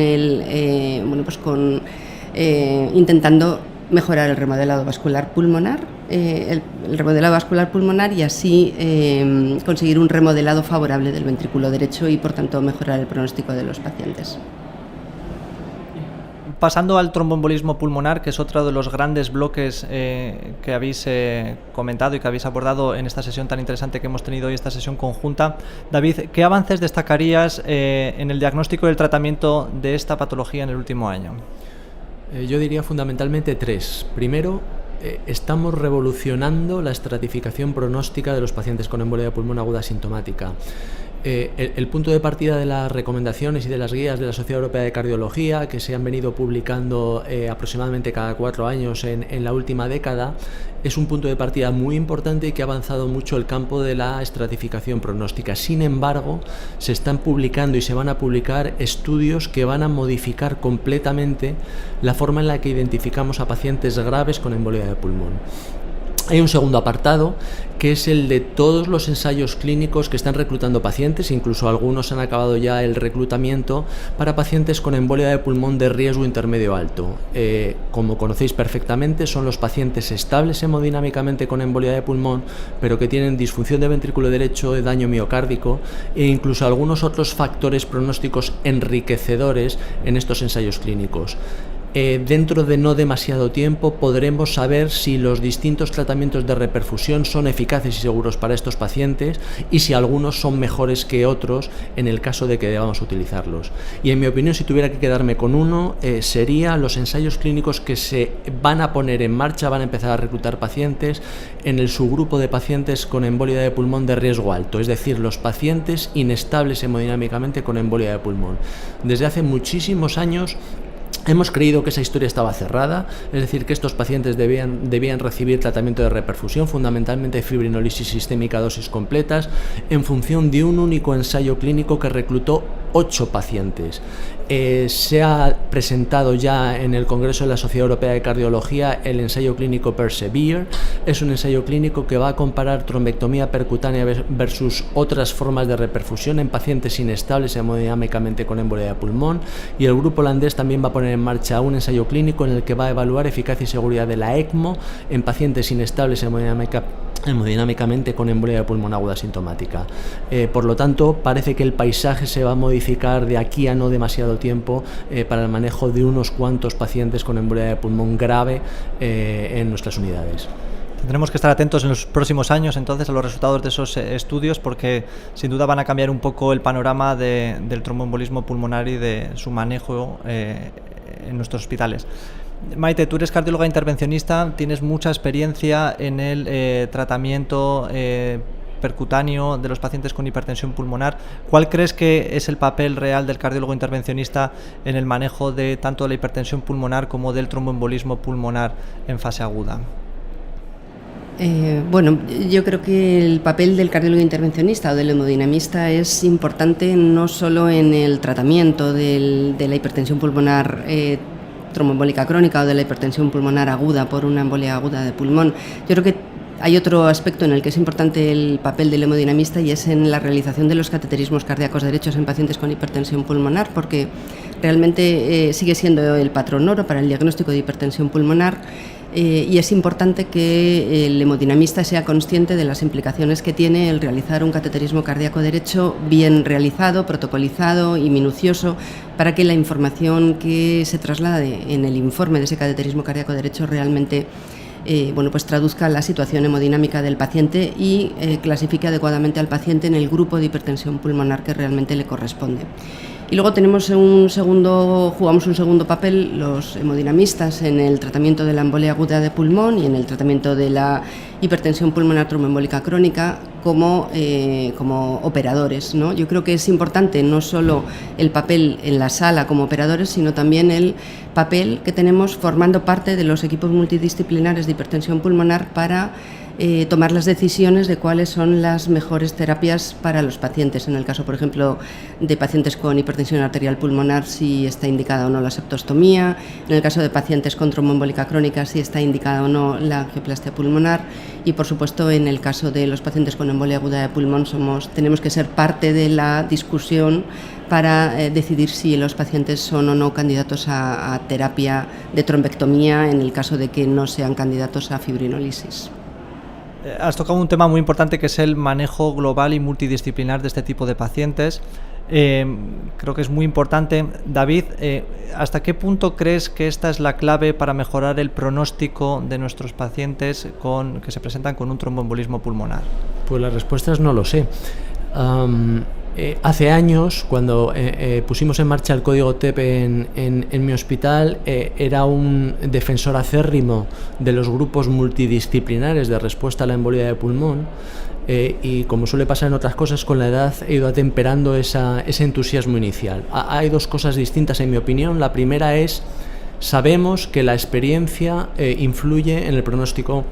intentando mejorar el remodelado vascular pulmonar, el remodelado vascular pulmonar y así conseguir un remodelado favorable del ventrículo derecho y por tanto mejorar el pronóstico de los pacientes. Pasando al tromboembolismo pulmonar, que es otro de los grandes bloques que habéis comentado y que habéis abordado en esta sesión tan interesante que hemos tenido hoy, esta sesión conjunta. David, ¿qué avances destacarías en el diagnóstico y el tratamiento de esta patología en el último año? Yo diría fundamentalmente 3. Primero, estamos revolucionando la estratificación pronóstica de los pacientes con embolia de pulmón aguda asintomática. El punto de partida de las recomendaciones y de las guías de la Sociedad Europea de Cardiología, que se han venido publicando aproximadamente cada 4 años en la última década, es un punto de partida muy importante y que ha avanzado mucho el campo de la estratificación pronóstica. Sin embargo, se están publicando y se van a publicar estudios que van a modificar completamente la forma en la que identificamos a pacientes graves con embolia de pulmón. Hay un segundo apartado, que es el de todos los ensayos clínicos que están reclutando pacientes, incluso algunos han acabado ya el reclutamiento para pacientes con embolia de pulmón de riesgo intermedio alto. Como conocéis perfectamente, son los pacientes estables hemodinámicamente con embolia de pulmón, pero que tienen disfunción de ventrículo derecho, daño miocárdico e incluso algunos otros factores pronósticos enriquecedores en estos ensayos clínicos. Dentro de no demasiado tiempo podremos saber si los distintos tratamientos de reperfusión son eficaces y seguros para estos pacientes y si algunos son mejores que otros en el caso de que debamos utilizarlos. Y en mi opinión, si tuviera que quedarme con uno, sería los ensayos clínicos que se van a poner en marcha, van a empezar a reclutar pacientes en el subgrupo de pacientes con embolia de pulmón de riesgo alto, es decir, los pacientes inestables hemodinámicamente con embolia de pulmón. Desde hace muchísimos años hemos creído que esa historia estaba cerrada, es decir, que estos pacientes debían recibir tratamiento de reperfusión, fundamentalmente fibrinolisis sistémica a dosis completas, en función de un único ensayo clínico que reclutó 8 pacientes. Se ha presentado ya en el Congreso de la Sociedad Europea de Cardiología el ensayo clínico Persevere. Es un ensayo clínico que va a comparar trombectomía percutánea versus otras formas de reperfusión en pacientes inestables hemodinámicamente con embolia de pulmón, y el grupo holandés también va a poner en marcha un ensayo clínico en el que va a evaluar eficacia y seguridad de la ECMO en pacientes inestables hemodinámicamente con embolia de pulmón aguda asintomática. Por lo tanto, parece que el paisaje se va a modificar de aquí a no demasiado tiempo para el manejo de unos cuantos pacientes con embolia de pulmón grave en nuestras unidades. Tendremos que estar atentos en los próximos años entonces a los resultados de esos estudios, porque sin duda van a cambiar un poco el panorama del tromboembolismo pulmonar y de su manejo en nuestros hospitales. Maite, tú eres cardióloga intervencionista, tienes mucha experiencia en el tratamiento percutáneo de los pacientes con hipertensión pulmonar. ¿Cuál crees que es el papel real del cardiólogo intervencionista en el manejo de tanto de la hipertensión pulmonar como del tromboembolismo pulmonar en fase aguda? Bueno, yo creo que el papel del cardiólogo intervencionista o del hemodinamista es importante no solo en el tratamiento de la hipertensión pulmonar tromboembólica crónica o de la hipertensión pulmonar aguda por una embolia aguda de pulmón. Yo creo que hay otro aspecto en el que es importante el papel del hemodinamista y es en la realización de los cateterismos cardíacos derechos en pacientes con hipertensión pulmonar, porque realmente sigue siendo el patrón oro para el diagnóstico de hipertensión pulmonar. Y es importante que el hemodinamista sea consciente de las implicaciones que tiene el realizar un cateterismo cardíaco derecho bien realizado, protocolizado y minucioso, para que la información que se traslade en el informe de ese cateterismo cardíaco derecho realmente pues traduzca la situación hemodinámica del paciente y clasifique adecuadamente al paciente en el grupo de hipertensión pulmonar que realmente le corresponde. Y luego jugamos un segundo papel los hemodinamistas en el tratamiento de la embolia aguda de pulmón y en el tratamiento de la hipertensión pulmonar tromboembólica crónica como operadores, ¿no? Yo creo que es importante no solo el papel en la sala como operadores, sino también el papel que tenemos formando parte de los equipos multidisciplinares de hipertensión pulmonar para tomar las decisiones de cuáles son las mejores terapias para los pacientes. En el caso, por ejemplo, de pacientes con hipertensión arterial pulmonar, si está indicada o no la septostomía. En el caso de pacientes con tromboembólica crónica, si está indicada o no la angioplastia pulmonar. y, por supuesto, en el caso de los pacientes con embolia aguda de pulmón tenemos que ser parte de la discusión para decidir si los pacientes son o no candidatos a terapia de trombectomía en el caso de que no sean candidatos a fibrinólisis. Has tocado un tema muy importante, que es el manejo global y multidisciplinar de este tipo de pacientes. Creo que es muy importante. David, ¿hasta qué punto crees que esta es la clave para mejorar el pronóstico de nuestros pacientes que se presentan con un tromboembolismo pulmonar? Pues la respuesta es no lo sé. Hace años, cuando pusimos en marcha el código TEP en mi hospital, era un defensor acérrimo de los grupos multidisciplinares de respuesta a la embolia de pulmón, y como suele pasar en otras cosas, con la edad he ido atemperando ese entusiasmo inicial. Hay dos cosas distintas, en mi opinión. La primera es, sabemos que la experiencia influye en el pronóstico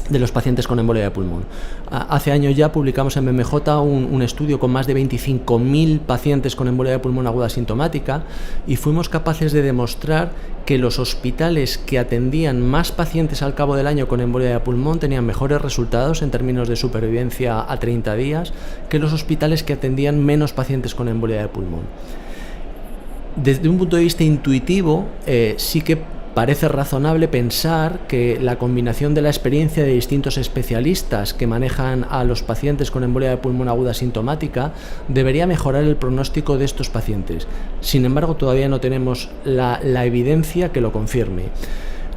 de los pacientes con embolia de pulmón. Hace años ya publicamos en BMJ un estudio con más de 25.000 pacientes con embolia de pulmón aguda asintomática, y fuimos capaces de demostrar que los hospitales que atendían más pacientes al cabo del año con embolia de pulmón tenían mejores resultados en términos de supervivencia a 30 días que los hospitales que atendían menos pacientes con embolia de pulmón. Desde un punto de vista intuitivo, sí que parece razonable pensar que la combinación de la experiencia de distintos especialistas que manejan a los pacientes con embolia de pulmón aguda asintomática debería mejorar el pronóstico de estos pacientes. Sin embargo, todavía no tenemos la evidencia que lo confirme.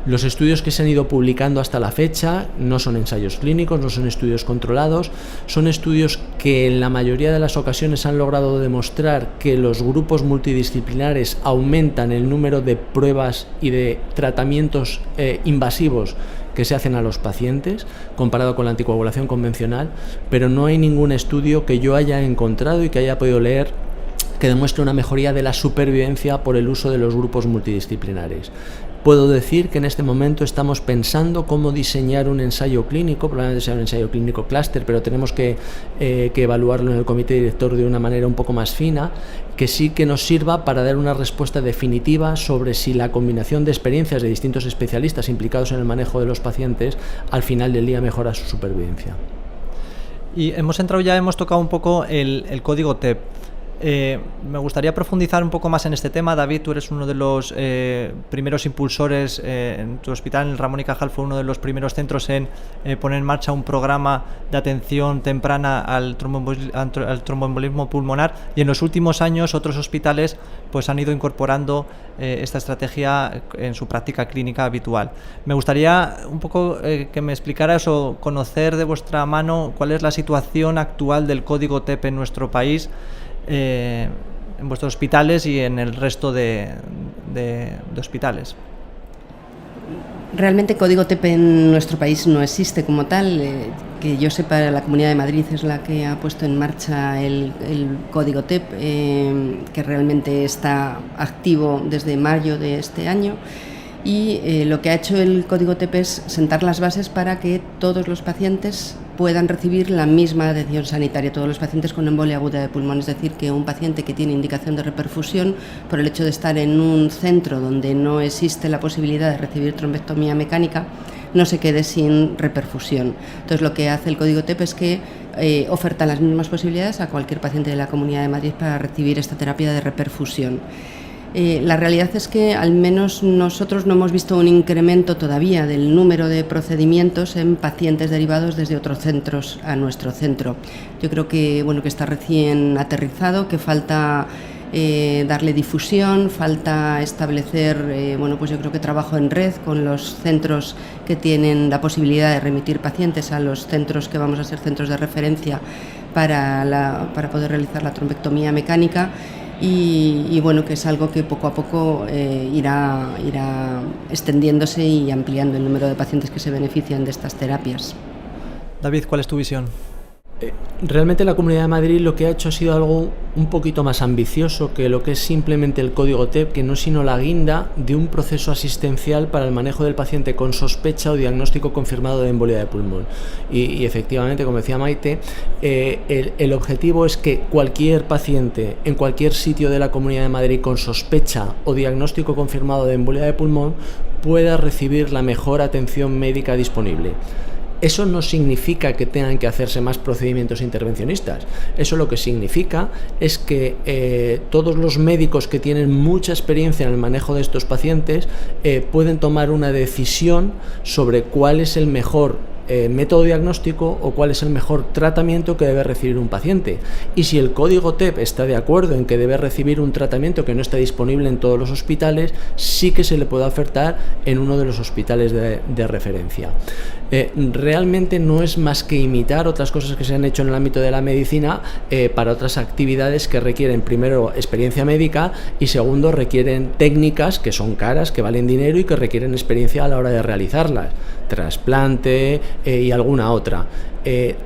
Los estudios que se han ido publicando hasta la fecha no son ensayos clínicos, no son estudios controlados, son estudios que en la mayoría de las ocasiones han logrado demostrar que los grupos multidisciplinares aumentan el número de pruebas y de tratamientos invasivos que se hacen a los pacientes comparado con la anticoagulación convencional, pero no hay ningún estudio que yo haya encontrado y que haya podido leer que demuestre una mejoría de la supervivencia por el uso de los grupos multidisciplinares. Puedo decir que en este momento estamos pensando cómo diseñar un ensayo clínico, probablemente sea un ensayo clínico clúster, pero tenemos que evaluarlo en el comité director de una manera un poco más fina, que sí que nos sirva para dar una respuesta definitiva sobre si la combinación de experiencias de distintos especialistas implicados en el manejo de los pacientes al final del día mejora su supervivencia. Y hemos tocado un poco el código TEP. Me gustaría profundizar un poco más en este tema. David, tú eres uno de los primeros impulsores en tu hospital, en Ramón y Cajal, fue uno de los primeros centros en poner en marcha un programa de atención temprana al tromboembolismo pulmonar, y en los últimos años otros hospitales pues han ido incorporando esta estrategia en su práctica clínica habitual. Me gustaría un poco que me explicaras o conocer de vuestra mano cuál es la situación actual del código TEP en nuestro país, en vuestros hospitales y en el resto de hospitales. Realmente código TEP en nuestro país no existe como tal. Que yo sepa, la Comunidad de Madrid es la que ha puesto en marcha el código TEP, que realmente está activo desde mayo de este año. Y lo que ha hecho el código TEP es sentar las bases para que todos los pacientes puedan recibir la misma atención sanitaria, todos los pacientes con embolia aguda de pulmón. Es decir, que un paciente que tiene indicación de reperfusión, por el hecho de estar en un centro donde no existe la posibilidad de recibir trombectomía mecánica, no se quede sin reperfusión. Entonces, lo que hace el código TEP es que oferta las mismas posibilidades a cualquier paciente de la Comunidad de Madrid para recibir esta terapia de reperfusión. La realidad es que al menos nosotros no hemos visto un incremento todavía del número de procedimientos en pacientes derivados desde otros centros a nuestro centro. Yo creo que está recién aterrizado, que falta darle difusión, falta establecer, yo creo que trabajo en red con los centros que tienen la posibilidad de remitir pacientes a los centros que vamos a ser centros de referencia para poder realizar la trombectomía mecánica. Y que es algo que poco a poco irá extendiéndose y ampliando el número de pacientes que se benefician de estas terapias. David, ¿cuál es tu visión? Realmente la Comunidad de Madrid lo que ha hecho ha sido algo un poquito más ambicioso que lo que es simplemente el código TEP, que no es sino la guinda de un proceso asistencial para el manejo del paciente con sospecha o diagnóstico confirmado de embolia de pulmón. Y efectivamente, como decía Maite, el objetivo es que cualquier paciente en cualquier sitio de la Comunidad de Madrid con sospecha o diagnóstico confirmado de embolia de pulmón pueda recibir la mejor atención médica disponible. Eso no significa que tengan que hacerse más procedimientos intervencionistas. Eso lo que significa es que todos los médicos que tienen mucha experiencia en el manejo de estos pacientes pueden tomar una decisión sobre cuál es el mejor método diagnóstico o cuál es el mejor tratamiento que debe recibir un paciente. Y si el código TEP está de acuerdo en que debe recibir un tratamiento que no está disponible en todos los hospitales, sí que se le puede ofertar en uno de los hospitales de referencia. Realmente no es más que imitar otras cosas que se han hecho en el ámbito de la medicina para otras actividades que requieren, primero, experiencia médica y segundo, requieren técnicas que son caras, que valen dinero y que requieren experiencia a la hora de realizarlas. Trasplante y alguna otra.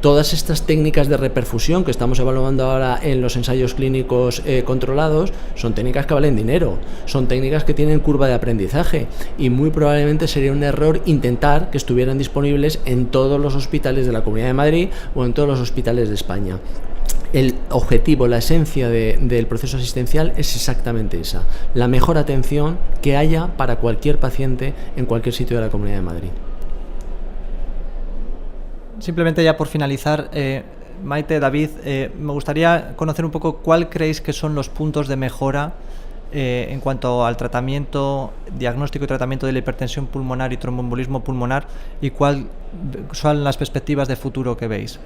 Todas estas técnicas de reperfusión que estamos evaluando ahora en los ensayos clínicos controlados son técnicas que valen dinero, son técnicas que tienen curva de aprendizaje y muy probablemente sería un error intentar que estuvieran disponibles en todos los hospitales de la Comunidad de Madrid o en todos los hospitales de España. El objetivo, la esencia del proceso asistencial es exactamente esa, la mejor atención que haya para cualquier paciente en cualquier sitio de la Comunidad de Madrid. Simplemente ya por finalizar, Maite, David, me gustaría conocer un poco cuál creéis que son los puntos de mejora en cuanto al tratamiento, diagnóstico y tratamiento de la hipertensión pulmonar y tromboembolismo pulmonar y cuáles son las perspectivas de futuro que veis.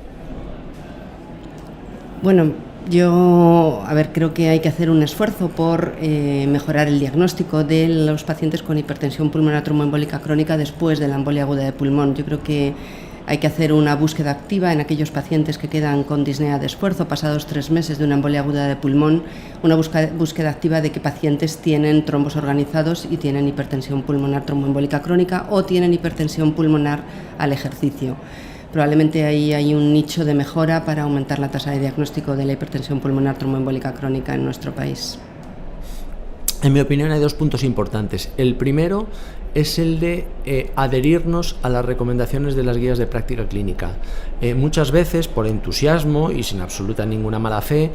Bueno, yo, creo que hay que hacer un esfuerzo por mejorar el diagnóstico de los pacientes con hipertensión pulmonar tromboembólica crónica después de la embolia aguda de pulmón. Yo creo que hay que hacer una búsqueda activa en aquellos pacientes que quedan con disnea de esfuerzo pasados 3 meses de una embolia aguda de pulmón, una búsqueda activa de qué pacientes tienen trombos organizados y tienen hipertensión pulmonar tromboembólica crónica o tienen hipertensión pulmonar al ejercicio. Probablemente ahí hay un nicho de mejora para aumentar la tasa de diagnóstico de la hipertensión pulmonar tromboembólica crónica en nuestro país. En mi opinión hay 2 puntos importantes. El primero es el de adherirnos a las recomendaciones de las guías de práctica clínica. Muchas veces, por entusiasmo y sin absoluta ninguna mala fe,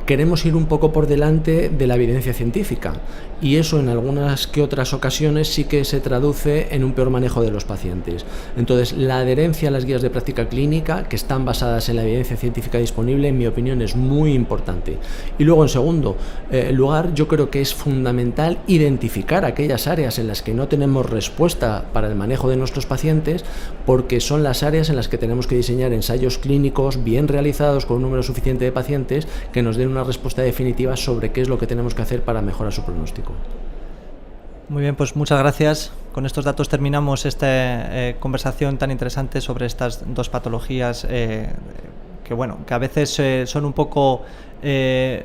queremos ir un poco por delante de la evidencia científica y eso en algunas que otras ocasiones sí que se traduce en un peor manejo de los pacientes. Entonces, la adherencia a las guías de práctica clínica, que están basadas en la evidencia científica disponible, en mi opinión es muy importante. Y luego, en segundo lugar, yo creo que es fundamental identificar aquellas áreas en las que no tenemos respuesta para el manejo de nuestros pacientes, porque son las áreas en las que tenemos que diseñar ensayos clínicos bien realizados con un número suficiente de pacientes que nos den una respuesta definitiva sobre qué es lo que tenemos que hacer para mejorar su pronóstico. Muy bien, pues muchas gracias. Con estos datos terminamos esta conversación tan interesante sobre estas 2 patologías que a veces son un poco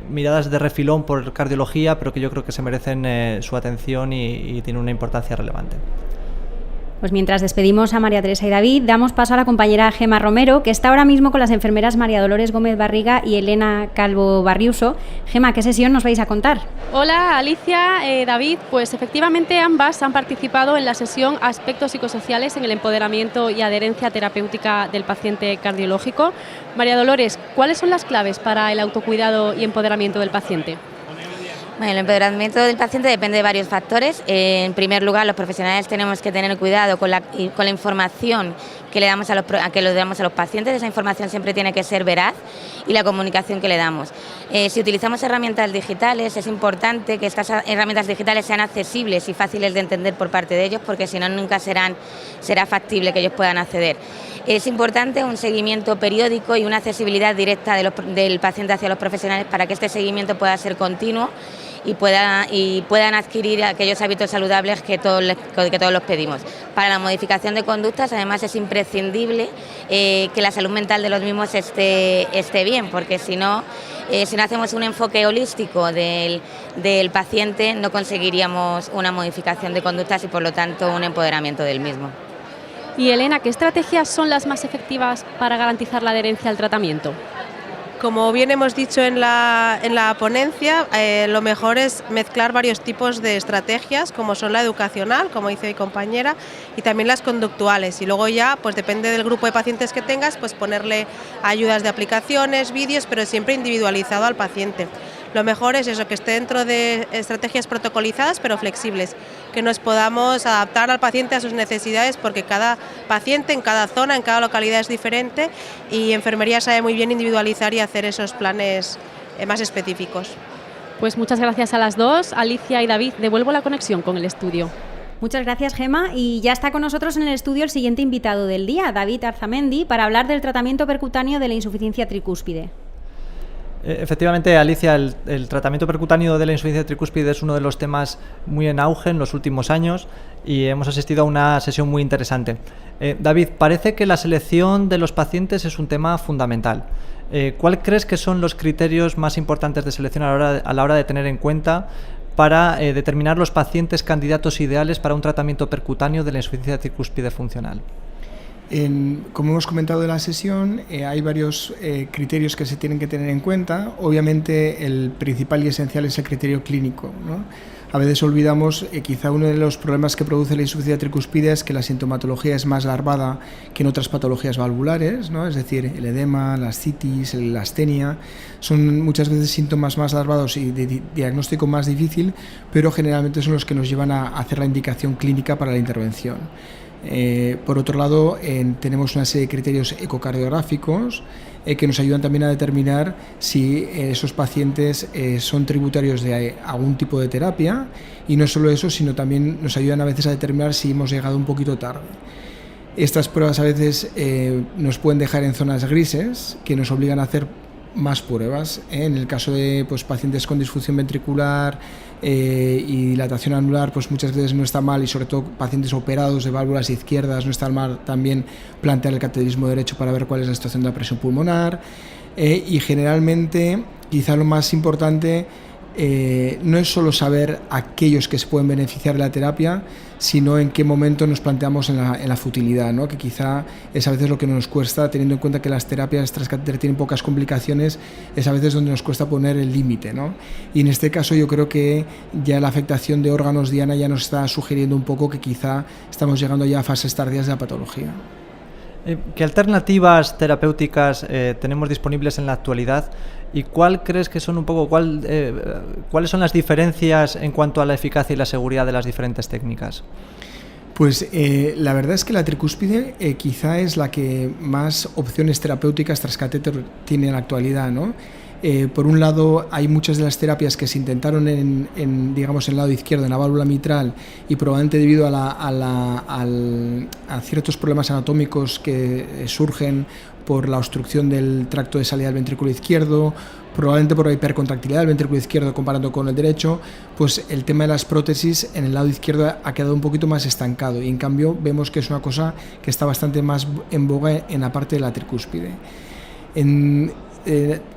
miradas de refilón por cardiología, pero que yo creo que se merecen su atención y tienen una importancia relevante. Pues mientras despedimos a María Teresa y David, damos paso a la compañera Gemma Romero, que está ahora mismo con las enfermeras María Dolores Gómez Barriga y Elena Calvo Barriuso. Gemma, ¿qué sesión nos vais a contar? Hola Alicia, David, pues efectivamente ambas han participado en la sesión Aspectos psicosociales en el empoderamiento y adherencia terapéutica del paciente cardiológico. María Dolores, ¿cuáles son las claves para el autocuidado y empoderamiento del paciente? Bueno, el empoderamiento del paciente depende de varios factores. En primer lugar, los profesionales tenemos que tener cuidado con la información que le damos a los pacientes. Esa información siempre tiene que ser veraz y la comunicación que le damos. Si utilizamos herramientas digitales, es importante que estas herramientas digitales sean accesibles y fáciles de entender por parte de ellos, porque si no, nunca será factible que ellos puedan acceder. Es importante un seguimiento periódico y una accesibilidad directa del paciente hacia los profesionales para que este seguimiento pueda ser continuo y puedan adquirir aquellos hábitos saludables que todos los pedimos. Para la modificación de conductas, además, es imprescindible que la salud mental de los mismos esté bien, porque si no hacemos un enfoque holístico del paciente, no conseguiríamos una modificación de conductas y, por lo tanto, un empoderamiento del mismo. Y Elena, ¿qué estrategias son las más efectivas para garantizar la adherencia al tratamiento? Como bien hemos dicho en la ponencia, lo mejor es mezclar varios tipos de estrategias, como son la educacional, como dice mi compañera, y también las conductuales. Y luego ya, pues depende del grupo de pacientes que tengas, pues ponerle ayudas de aplicaciones, vídeos, pero siempre individualizado al paciente. Lo mejor es eso, que esté dentro de estrategias protocolizadas pero flexibles, que nos podamos adaptar al paciente a sus necesidades, porque cada paciente en cada zona, en cada localidad es diferente y enfermería sabe muy bien individualizar y hacer esos planes más específicos. Pues muchas gracias a las dos. Alicia y David, devuelvo la conexión con el estudio. Muchas gracias, Gema. Y ya está con nosotros en el estudio el siguiente invitado del día, David Arzamendi, para hablar del tratamiento percutáneo de la insuficiencia tricúspide. Efectivamente, Alicia, el tratamiento percutáneo de la insuficiencia tricúspide es uno de los temas muy en auge en los últimos años y hemos asistido a una sesión muy interesante. David, parece que la selección de los pacientes es un tema fundamental. ¿Cuál crees que son los criterios más importantes de selección a la hora de tener en cuenta para determinar los pacientes candidatos ideales para un tratamiento percutáneo de la insuficiencia tricúspide funcional? Como hemos comentado en la sesión, hay varios criterios que se tienen que tener en cuenta. Obviamente el principal y esencial es el criterio clínico, ¿no? A veces olvidamos quizá uno de los problemas que produce la insuficiencia tricúspide es que la sintomatología es más larvada que en otras patologías valvulares, ¿no? Es decir, el edema, la ascitis, la astenia, son muchas veces síntomas más larvados y de diagnóstico más difícil, pero generalmente son los que nos llevan a hacer la indicación clínica para la intervención. Por otro lado, tenemos una serie de criterios ecocardiográficos que nos ayudan también a determinar si esos pacientes son tributarios de algún tipo de terapia, y no solo eso, sino también nos ayudan a veces a determinar si hemos llegado un poquito tarde. Estas pruebas a veces nos pueden dejar en zonas grises que nos obligan a hacer más pruebas. En el caso de pacientes con disfunción ventricular y dilatación anular, pues muchas veces no está mal, y sobre todo pacientes operados de válvulas izquierdas no está mal también plantear el cateterismo derecho para ver cuál es la situación de la presión pulmonar, y generalmente quizá lo más importante no es solo saber aquellos que se pueden beneficiar de la terapia, sino en qué momento nos planteamos en la futilidad, ¿no? Que quizá es a veces lo que nos cuesta, teniendo en cuenta que las terapias transcatéter tienen pocas complicaciones, es a veces donde nos cuesta poner el límite, ¿no? Y en este caso yo creo que ya la afectación de órganos diana ya nos está sugiriendo un poco que quizá estamos llegando ya a fases tardías de la patología. ¿Qué alternativas terapéuticas tenemos disponibles en la actualidad? ¿Y cuál crees que son un poco, cuáles son las diferencias en cuanto a la eficacia y la seguridad de las diferentes técnicas? Pues la verdad es que la tricúspide quizá es la que más opciones terapéuticas transcatéter tiene en la actualidad, ¿no? Por un lado, hay muchas de las terapias que se intentaron en digamos, en el lado izquierdo, en la válvula mitral, y probablemente debido a ciertos problemas anatómicos que surgen por la obstrucción del tracto de salida del ventrículo izquierdo, probablemente por la hipercontractilidad del ventrículo izquierdo comparando con el derecho, pues el tema de las prótesis en el lado izquierdo ha quedado un poquito más estancado, y en cambio vemos que es una cosa que está bastante más en boga en la parte de la tricúspide.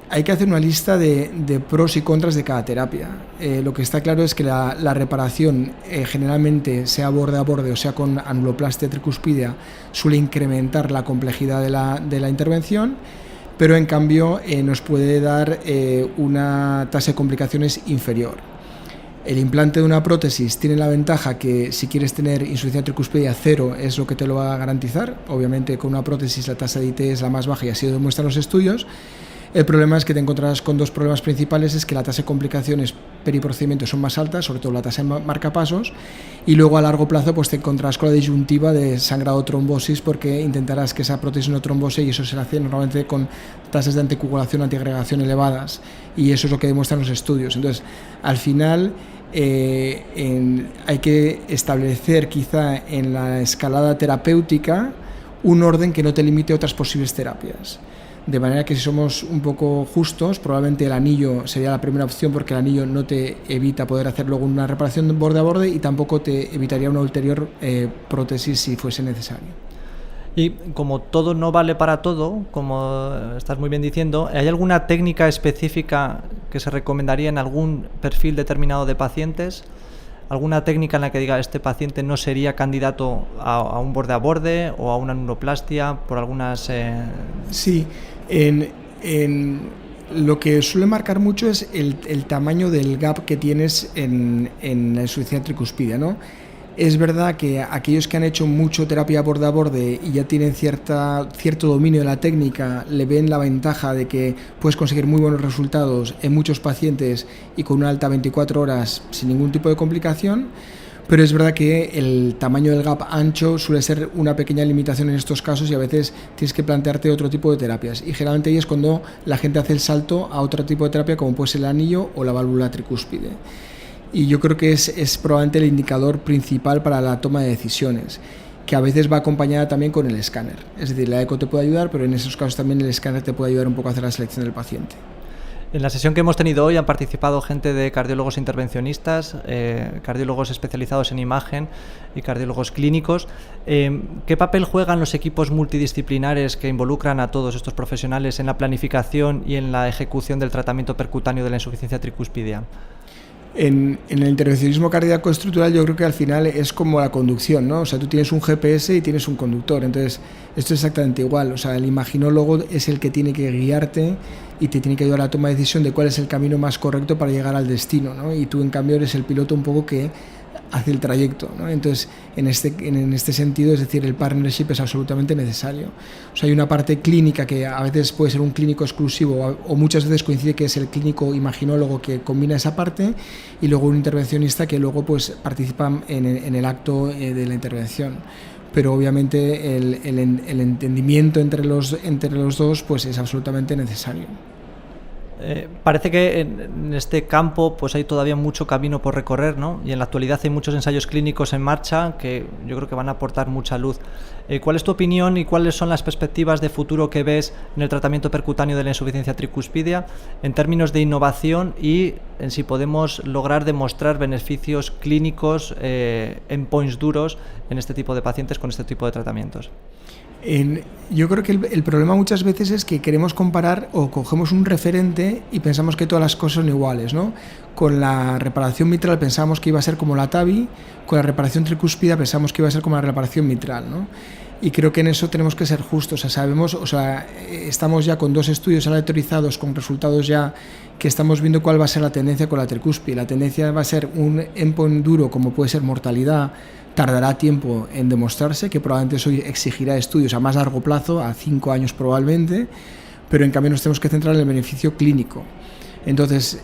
Hay que hacer una lista de pros y contras de cada terapia. Lo que está claro es que la reparación, generalmente sea borde a borde o sea con anuloplastia tricuspidea, suele incrementar la complejidad de la intervención, pero en cambio nos puede dar una tasa de complicaciones inferior. El implante de una prótesis tiene la ventaja que si quieres tener insuficiencia tricuspidea cero es lo que te lo va a garantizar. Obviamente con una prótesis la tasa de IT es la más baja y así lo demuestran los estudios. El problema es que te encontrarás con dos problemas principales, es que la tasa de complicaciones periprocedimiento son más altas, sobre todo la tasa de marcapasos, y luego a largo plazo pues te encontrarás con la disyuntiva de sangrado o trombosis, porque intentarás que esa prótesis no trombose, y eso se hace normalmente con tasas de anticoagulación, antiagregación elevadas, y eso es lo que demuestran los estudios. Entonces, al final hay que establecer quizá en la escalada terapéutica un orden que no te limite a otras posibles terapias. De manera que si somos un poco justos, probablemente el anillo sería la primera opción, porque el anillo no te evita poder hacer luego una reparación borde a borde y tampoco te evitaría una ulterior prótesis si fuese necesario. Y como todo no vale para todo, como estás muy bien diciendo, ¿hay alguna técnica específica que se recomendaría en algún perfil determinado de pacientes? ¿Alguna técnica en la que diga este paciente no sería candidato a un borde a borde o a una anuloplastia por algunas...? Sí, lo que suele marcar mucho es el tamaño del gap que tienes en la insuficiencia tricuspidea, ¿no? Es verdad que aquellos que han hecho mucho terapia borde a borde y ya tienen cierto dominio de la técnica, le ven la ventaja de que puedes conseguir muy buenos resultados en muchos pacientes y con una alta 24 horas sin ningún tipo de complicación, pero es verdad que el tamaño del gap ancho suele ser una pequeña limitación en estos casos y a veces tienes que plantearte otro tipo de terapias, y generalmente ahí es cuando la gente hace el salto a otro tipo de terapia como puede ser el anillo o la válvula tricúspide. Y yo creo que es probablemente el indicador principal para la toma de decisiones, que a veces va acompañada también con el escáner. Es decir, la eco te puede ayudar, pero en esos casos también el escáner te puede ayudar un poco a hacer la selección del paciente. En la sesión que hemos tenido hoy han participado gente de cardiólogos intervencionistas, cardiólogos especializados en imagen y cardiólogos clínicos. ¿Qué papel juegan los equipos multidisciplinares que involucran a todos estos profesionales en la planificación y en la ejecución del tratamiento percutáneo de la insuficiencia tricúspidea? En el intervencionismo cardíaco estructural yo creo que al final es como la conducción, ¿no? O sea, tú tienes un GPS y tienes un conductor, entonces esto es exactamente igual. O sea, el imaginólogo es el que tiene que guiarte y te tiene que ayudar a la toma de decisión de cuál es el camino más correcto para llegar al destino, ¿no? Y tú en cambio eres el piloto un poco que hace el trayecto, ¿no? Entonces en este sentido, es decir, el partnership es absolutamente necesario. O sea, hay una parte clínica que a veces puede ser un clínico exclusivo o muchas veces coincide que es el clínico imaginólogo que combina esa parte, y luego un intervencionista que luego pues participa en el acto de la intervención. Pero obviamente el entendimiento entre los dos pues es absolutamente necesario. Parece que en este campo pues hay todavía mucho camino por recorrer, ¿no? Y en la actualidad hay muchos ensayos clínicos en marcha que yo creo que van a aportar mucha luz. ¿Cuál es tu opinión y cuáles son las perspectivas de futuro que ves en el tratamiento percutáneo de la insuficiencia tricúspidea en términos de innovación y en si podemos lograr demostrar beneficios clínicos, endpoints duros en este tipo de pacientes con este tipo de tratamientos? Yo creo que el problema muchas veces es que queremos comparar o cogemos un referente y pensamos que todas las cosas son iguales, ¿no? Con la reparación mitral pensamos que iba a ser como la TAVI, con la reparación tricúspida pensamos que iba a ser como la reparación mitral, ¿no? Y creo que en eso tenemos que ser justos, estamos ya con 2 estudios aleatorizados con resultados ya que estamos viendo cuál va a ser la tendencia con la tricúspide. La tendencia va a ser un endpoint duro como puede ser mortalidad, tardará tiempo en demostrarse, que probablemente eso exigirá estudios a más largo plazo, a 5 años probablemente, pero en cambio nos tenemos que centrar en el beneficio clínico. Entonces,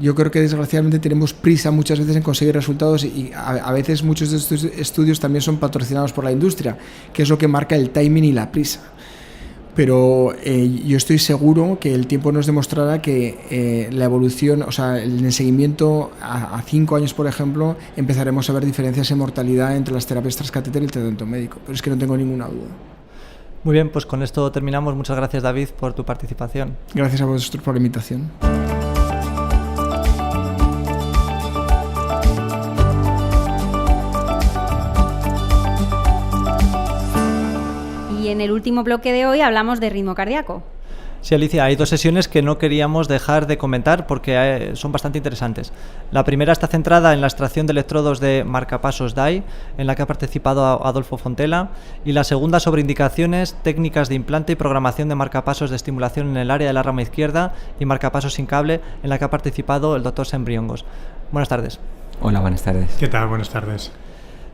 yo creo que desgraciadamente tenemos prisa muchas veces en conseguir resultados y a veces muchos de estos estudios también son patrocinados por la industria, que es lo que marca el timing y la prisa. Pero yo estoy seguro que el tiempo nos demostrará que la evolución, o sea, en el seguimiento a 5 años, por ejemplo, empezaremos a ver diferencias en mortalidad entre las terapias transcatéter y el tratamiento médico. Pero es que no tengo ninguna duda. Muy bien, pues con esto terminamos. Muchas gracias, David, por tu participación. Gracias a vosotros por la invitación. Y en el último bloque de hoy hablamos de ritmo cardíaco. Sí, Alicia, hay 2 sesiones que no queríamos dejar de comentar porque son bastante interesantes. La primera está centrada en la extracción de electrodos de marcapasos DAI, en la que ha participado Adolfo Fontela, y la segunda sobre indicaciones, técnicas de implante y programación de marcapasos de estimulación en el área de la rama izquierda y marcapasos sin cable, en la que ha participado el doctor Sembriongos. Buenas tardes. Hola, buenas tardes. ¿Qué tal? Buenas tardes.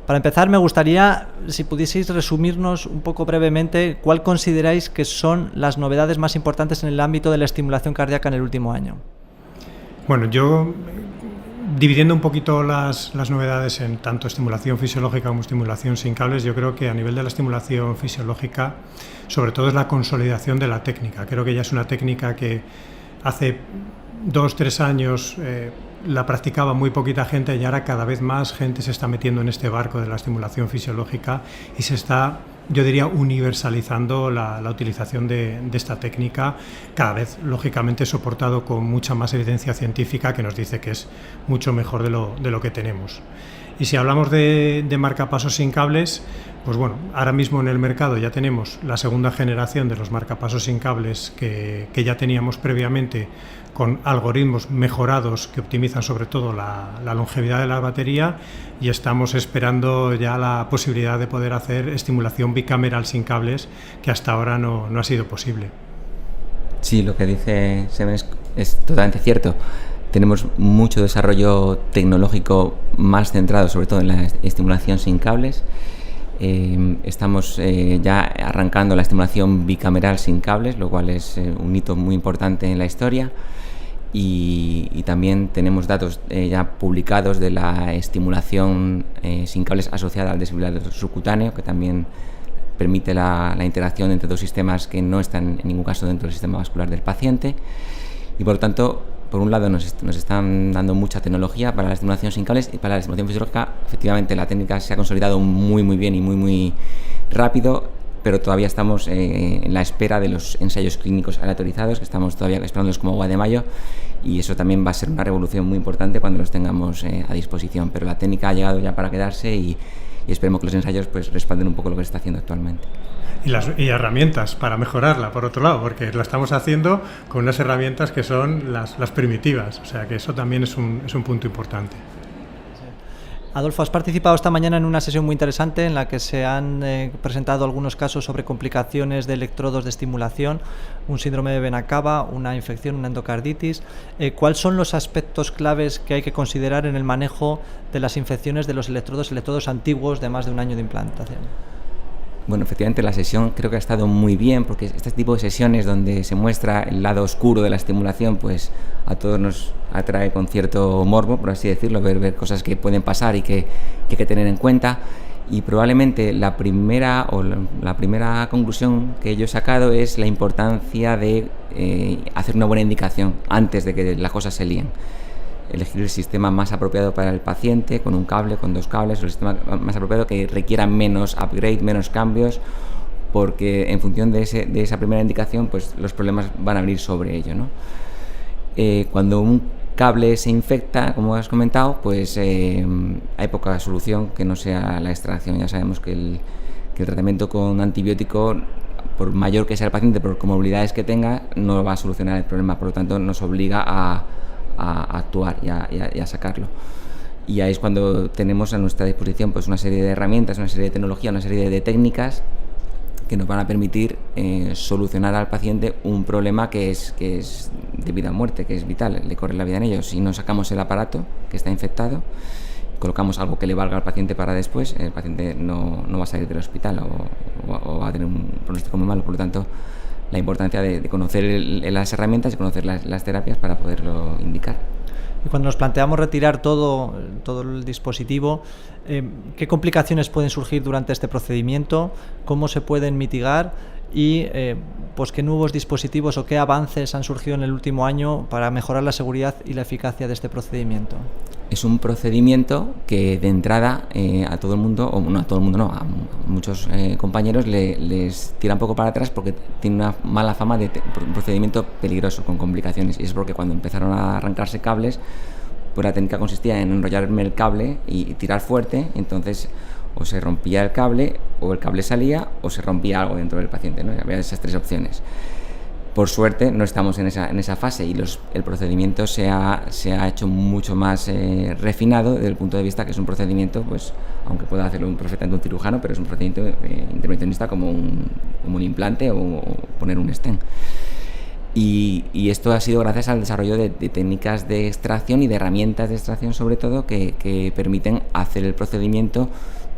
Para empezar, me gustaría, si pudieseis resumirnos un poco brevemente, ¿cuál consideráis que son las novedades más importantes en el ámbito de la estimulación cardíaca en el último año? Bueno, yo, dividiendo un poquito las novedades en tanto estimulación fisiológica como estimulación sin cables, yo creo que a nivel de la estimulación fisiológica, sobre todo es la consolidación de la técnica. Creo que ya es una técnica que hace 2-3 años la practicaba muy poquita gente y ahora cada vez más gente se está metiendo en este barco de la estimulación fisiológica y se está, yo diría, universalizando la utilización de esta técnica, cada vez lógicamente soportado con mucha más evidencia científica que nos dice que es mucho mejor de lo que tenemos. Y si hablamos de marcapasos sin cables, pues bueno, ahora mismo en el mercado ya tenemos la segunda generación de los marcapasos sin cables que ya teníamos previamente, con algoritmos mejorados que optimizan sobre todo la longevidad de la batería, y estamos esperando ya la posibilidad de poder hacer estimulación bicameral sin cables, que hasta ahora no ha sido posible. Sí, lo que dice Semen es totalmente cierto. Tenemos mucho desarrollo tecnológico más centrado sobre todo en la estimulación sin cables. Estamos ya arrancando la estimulación bicameral sin cables, lo cual es un hito muy importante en la historia. Y también tenemos datos ya publicados de la estimulación sin cables asociada al desfibrilador subcutáneo, que también permite la interacción entre dos sistemas que no están en ningún caso dentro del sistema vascular del paciente. Y por lo tanto, por un lado nos están dando mucha tecnología para la estimulación sin cables, y para la estimulación fisiológica efectivamente la técnica se ha consolidado muy bien y muy rápido, pero todavía estamos en la espera de los ensayos clínicos aleatorizados, que estamos todavía esperándolos como agua de mayo, y eso también va a ser una revolución muy importante cuando los tengamos a disposición. Pero la técnica ha llegado ya para quedarse y esperemos que los ensayos pues respalden un poco lo que se está haciendo actualmente. Y herramientas para mejorarla, por otro lado, porque lo estamos haciendo con unas herramientas que son las primitivas, o sea que eso también es un punto importante. Adolfo, has participado esta mañana en una sesión muy interesante en la que se han presentado algunos casos sobre complicaciones de electrodos de estimulación, un síndrome de vena cava, una infección, una endocarditis. ¿Cuáles son los aspectos claves que hay que considerar en el manejo de las infecciones de los electrodos antiguos de más de un año de implantación? Bueno, efectivamente la sesión creo que ha estado muy bien, porque este tipo de sesiones donde se muestra el lado oscuro de la estimulación, pues a todos nos atrae con cierto morbo, por así decirlo, ver cosas que pueden pasar y que hay que tener en cuenta. Y probablemente la primera conclusión que yo he sacado es la importancia de hacer una buena indicación antes de que las cosas se líen. Elegir el sistema más apropiado para el paciente, con un cable, con dos cables, o el sistema más apropiado que requiera menos upgrade, menos cambios, porque en función de esa primera indicación, pues los problemas van a venir sobre ello, ¿no? Cuando un cable se infecta, como has comentado, pues hay poca solución que no sea la extracción. Ya sabemos que el tratamiento con antibiótico, por mayor que sea el paciente, por comorbilidades que tenga, no va a solucionar el problema, por lo tanto nos obliga a actuar y a sacarlo. Y ahí es cuando tenemos a nuestra disposición pues una serie de herramientas, una serie de tecnología, una serie de técnicas que nos van a permitir solucionar al paciente un problema que es de vida o muerte, que es vital, le corre la vida en ello. Si no sacamos el aparato que está infectado, colocamos algo que le valga al paciente para después, el paciente no va a salir del hospital o va a tener un pronóstico muy malo. Por lo tanto, la importancia de conocer las herramientas y conocer las terapias para poderlo indicar. Y cuando nos planteamos retirar todo el dispositivo, ¿qué complicaciones pueden surgir durante este procedimiento? ¿Cómo se pueden mitigar? Y pues qué nuevos dispositivos o qué avances han surgido en el último año para mejorar la seguridad y la eficacia de este procedimiento. Es un procedimiento que de entrada a todo el mundo, o no a todo el mundo, no, a muchos compañeros les tira un poco para atrás porque tiene una mala fama de un procedimiento peligroso con complicaciones, y es porque cuando empezaron a arrancarse cables, pues la técnica consistía en enrollarme el cable y tirar fuerte, entonces o se rompía el cable, o el cable salía, o se rompía algo dentro del paciente, ¿no? Había esas tres opciones. Por suerte no estamos en esa fase, y el procedimiento se ha hecho mucho más refinado desde el punto de vista que es un procedimiento, pues aunque pueda hacerlo perfectamente un cirujano, pero es un procedimiento intervencionista como un implante o poner un stent. Y esto ha sido gracias al desarrollo de técnicas de extracción y de herramientas de extracción, sobre todo, que permiten hacer el procedimiento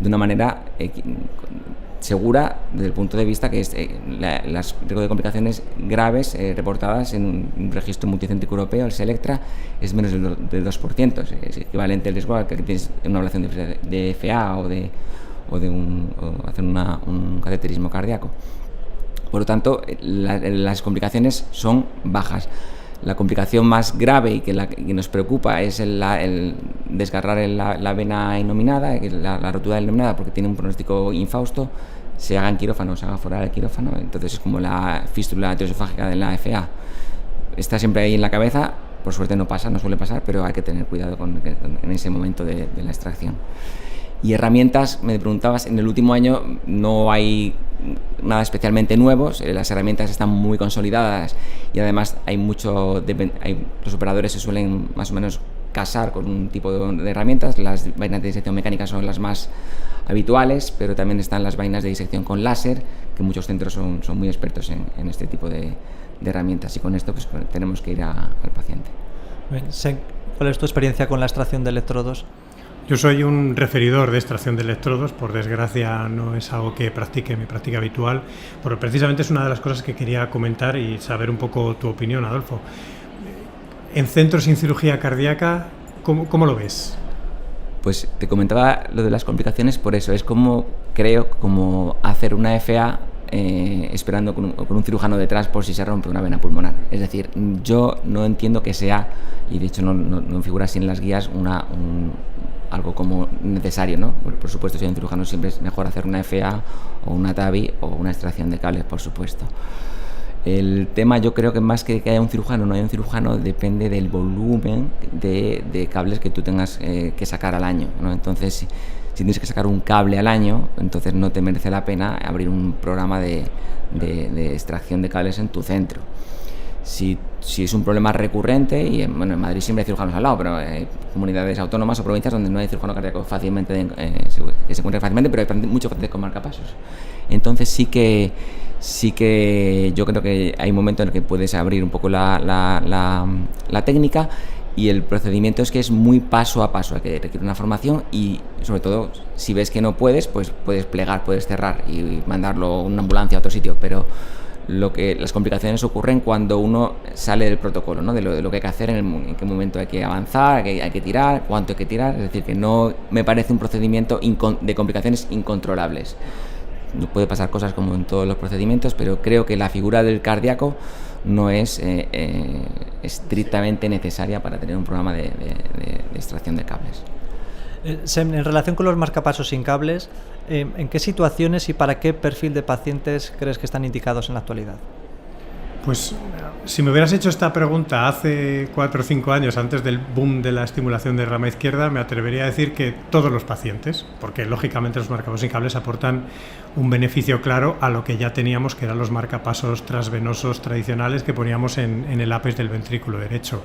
de una manera segura desde el punto de vista que es las riesgo de complicaciones graves reportadas en un registro multicéntrico europeo, el SELECTRA, es menos del 2%, es equivalente al riesgo al que tienes una ablación de FA o hacer un cateterismo cardíaco. Por lo tanto, las complicaciones son bajas. La complicación más grave y que nos preocupa es el desgarrar la vena innominada, la rotura de la innominada, porque tiene un pronóstico infausto, se haga en quirófano, se haga fuera del quirófano, entonces es como la fístula anteroesofágica de la FA. Está siempre ahí en la cabeza, por suerte no suele pasar, pero hay que tener cuidado en ese momento de la extracción. Y herramientas, me preguntabas, en el último año no hay nada especialmente nuevo, las herramientas están muy consolidadas y además los operadores se suelen más o menos casar con un tipo de herramientas. Las vainas de disección mecánica son las más habituales, pero también están las vainas de disección con láser, que muchos centros son muy expertos en este tipo de herramientas, y con esto pues tenemos que ir al paciente. ¿Cuál es tu experiencia con la extracción de electrodos? Yo soy un referidor de extracción de electrodos, por desgracia no es algo que practique mi práctica habitual, pero precisamente es una de las cosas que quería comentar y saber un poco tu opinión, Adolfo. En centros sin cirugía cardíaca, ¿cómo lo ves? Pues te comentaba lo de las complicaciones por eso, es como hacer una FA esperando con un cirujano detrás por si se rompe una vena pulmonar. Es decir, yo no entiendo que sea, y de hecho no figura así en las guías, algo como necesario, ¿no? Por supuesto, si hay un cirujano siempre es mejor hacer una FA o una TAVI o una extracción de cables, por supuesto. El tema, yo creo que más que haya un cirujano o no haya un cirujano, depende del volumen de cables que tú tengas que sacar al año, ¿no? Entonces, si tienes que sacar un cable al año, entonces no te merece la pena abrir un programa de extracción de cables en tu centro. Si es un problema recurrente, y en Madrid siempre hay cirujanos al lado, pero hay comunidades autónomas o provincias donde no hay cirujano cardíaco fácilmente, que se encuentre fácilmente, pero hay muchos pacientes con marcapasos. Entonces sí que yo creo que hay un momento en el que puedes abrir un poco la técnica, y el procedimiento es que es muy paso a paso, que requiere una formación, y sobre todo si ves que no puedes, pues puedes plegar, puedes cerrar y mandarlo una ambulancia a otro sitio, pero las complicaciones ocurren cuando uno sale del protocolo, ¿no? de lo que hay que hacer, en qué momento hay que avanzar, hay que tirar, cuánto hay que tirar. Es decir, que no me parece un procedimiento de complicaciones incontrolables. No puede pasar cosas como en todos los procedimientos, pero creo que la figura del cardíaco no es estrictamente necesaria para tener un programa de extracción de cables. En relación con los marcapasos sin cables, ¿en qué situaciones y para qué perfil de pacientes crees que están indicados en la actualidad? Pues si me hubieras hecho esta pregunta hace 4 o 5 años, antes del boom de la estimulación de rama izquierda, me atrevería a decir que todos los pacientes, porque lógicamente los marcapasos sin cables aportan un beneficio claro a lo que ya teníamos, que eran los marcapasos transvenosos tradicionales que poníamos en el ápice del ventrículo derecho.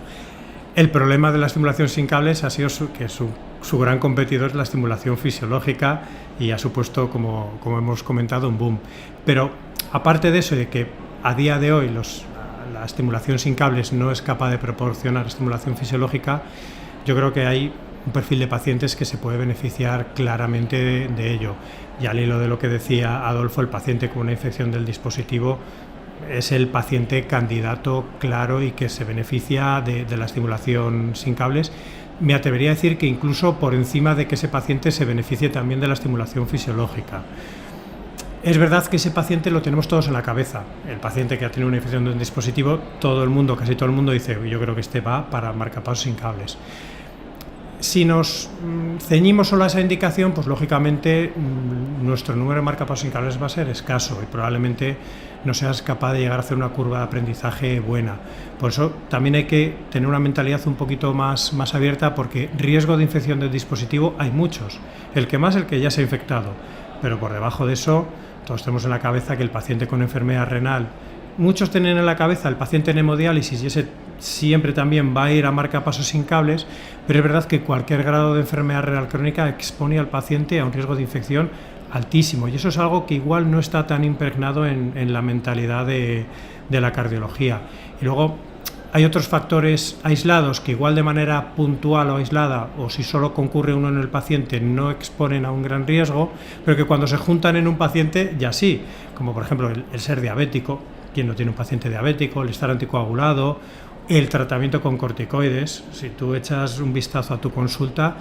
El problema de la estimulación sin cables ha sido que su gran competidor es la estimulación fisiológica, y ha supuesto, como hemos comentado, un boom. Pero aparte de eso, de que a día de hoy la estimulación sin cables no es capaz de proporcionar estimulación fisiológica, yo creo que hay un perfil de pacientes que se puede beneficiar claramente de ello. Y al hilo de lo que decía Adolfo, el paciente con una infección del dispositivo es el paciente candidato claro y que se beneficia de la estimulación sin cables. Me atrevería a decir que incluso por encima de que ese paciente se beneficie también de la estimulación fisiológica. Es verdad que ese paciente lo tenemos todos en la cabeza. El paciente que ha tenido una infección de un dispositivo, casi todo el mundo dice, yo creo que este va para marcapasos sin cables. Si nos ceñimos solo a esa indicación, pues lógicamente nuestro número de marcapasos sin cables va a ser escaso y probablemente no seas capaz de llegar a hacer una curva de aprendizaje buena. Por eso también hay que tener una mentalidad un poquito más abierta, porque riesgo de infección del dispositivo hay muchos. El que más, el que ya se ha infectado. Pero por debajo de eso, todos tenemos en la cabeza que el paciente con enfermedad renal, muchos tienen en la cabeza el paciente en hemodiálisis, y ese siempre también va a ir a marcapasos sin cables, pero es verdad que cualquier grado de enfermedad renal crónica expone al paciente a un riesgo de infección altísimo, y eso es algo que igual no está tan impregnado en la mentalidad de la cardiología. Y luego hay otros factores aislados que igual de manera puntual o aislada, o si solo concurre uno en el paciente, no exponen a un gran riesgo, pero que cuando se juntan en un paciente ya sí, como por ejemplo el ser diabético. ¿Quién no tiene un paciente diabético? El estar anticoagulado, el tratamiento con corticoides. Si tú echas un vistazo a tu consulta,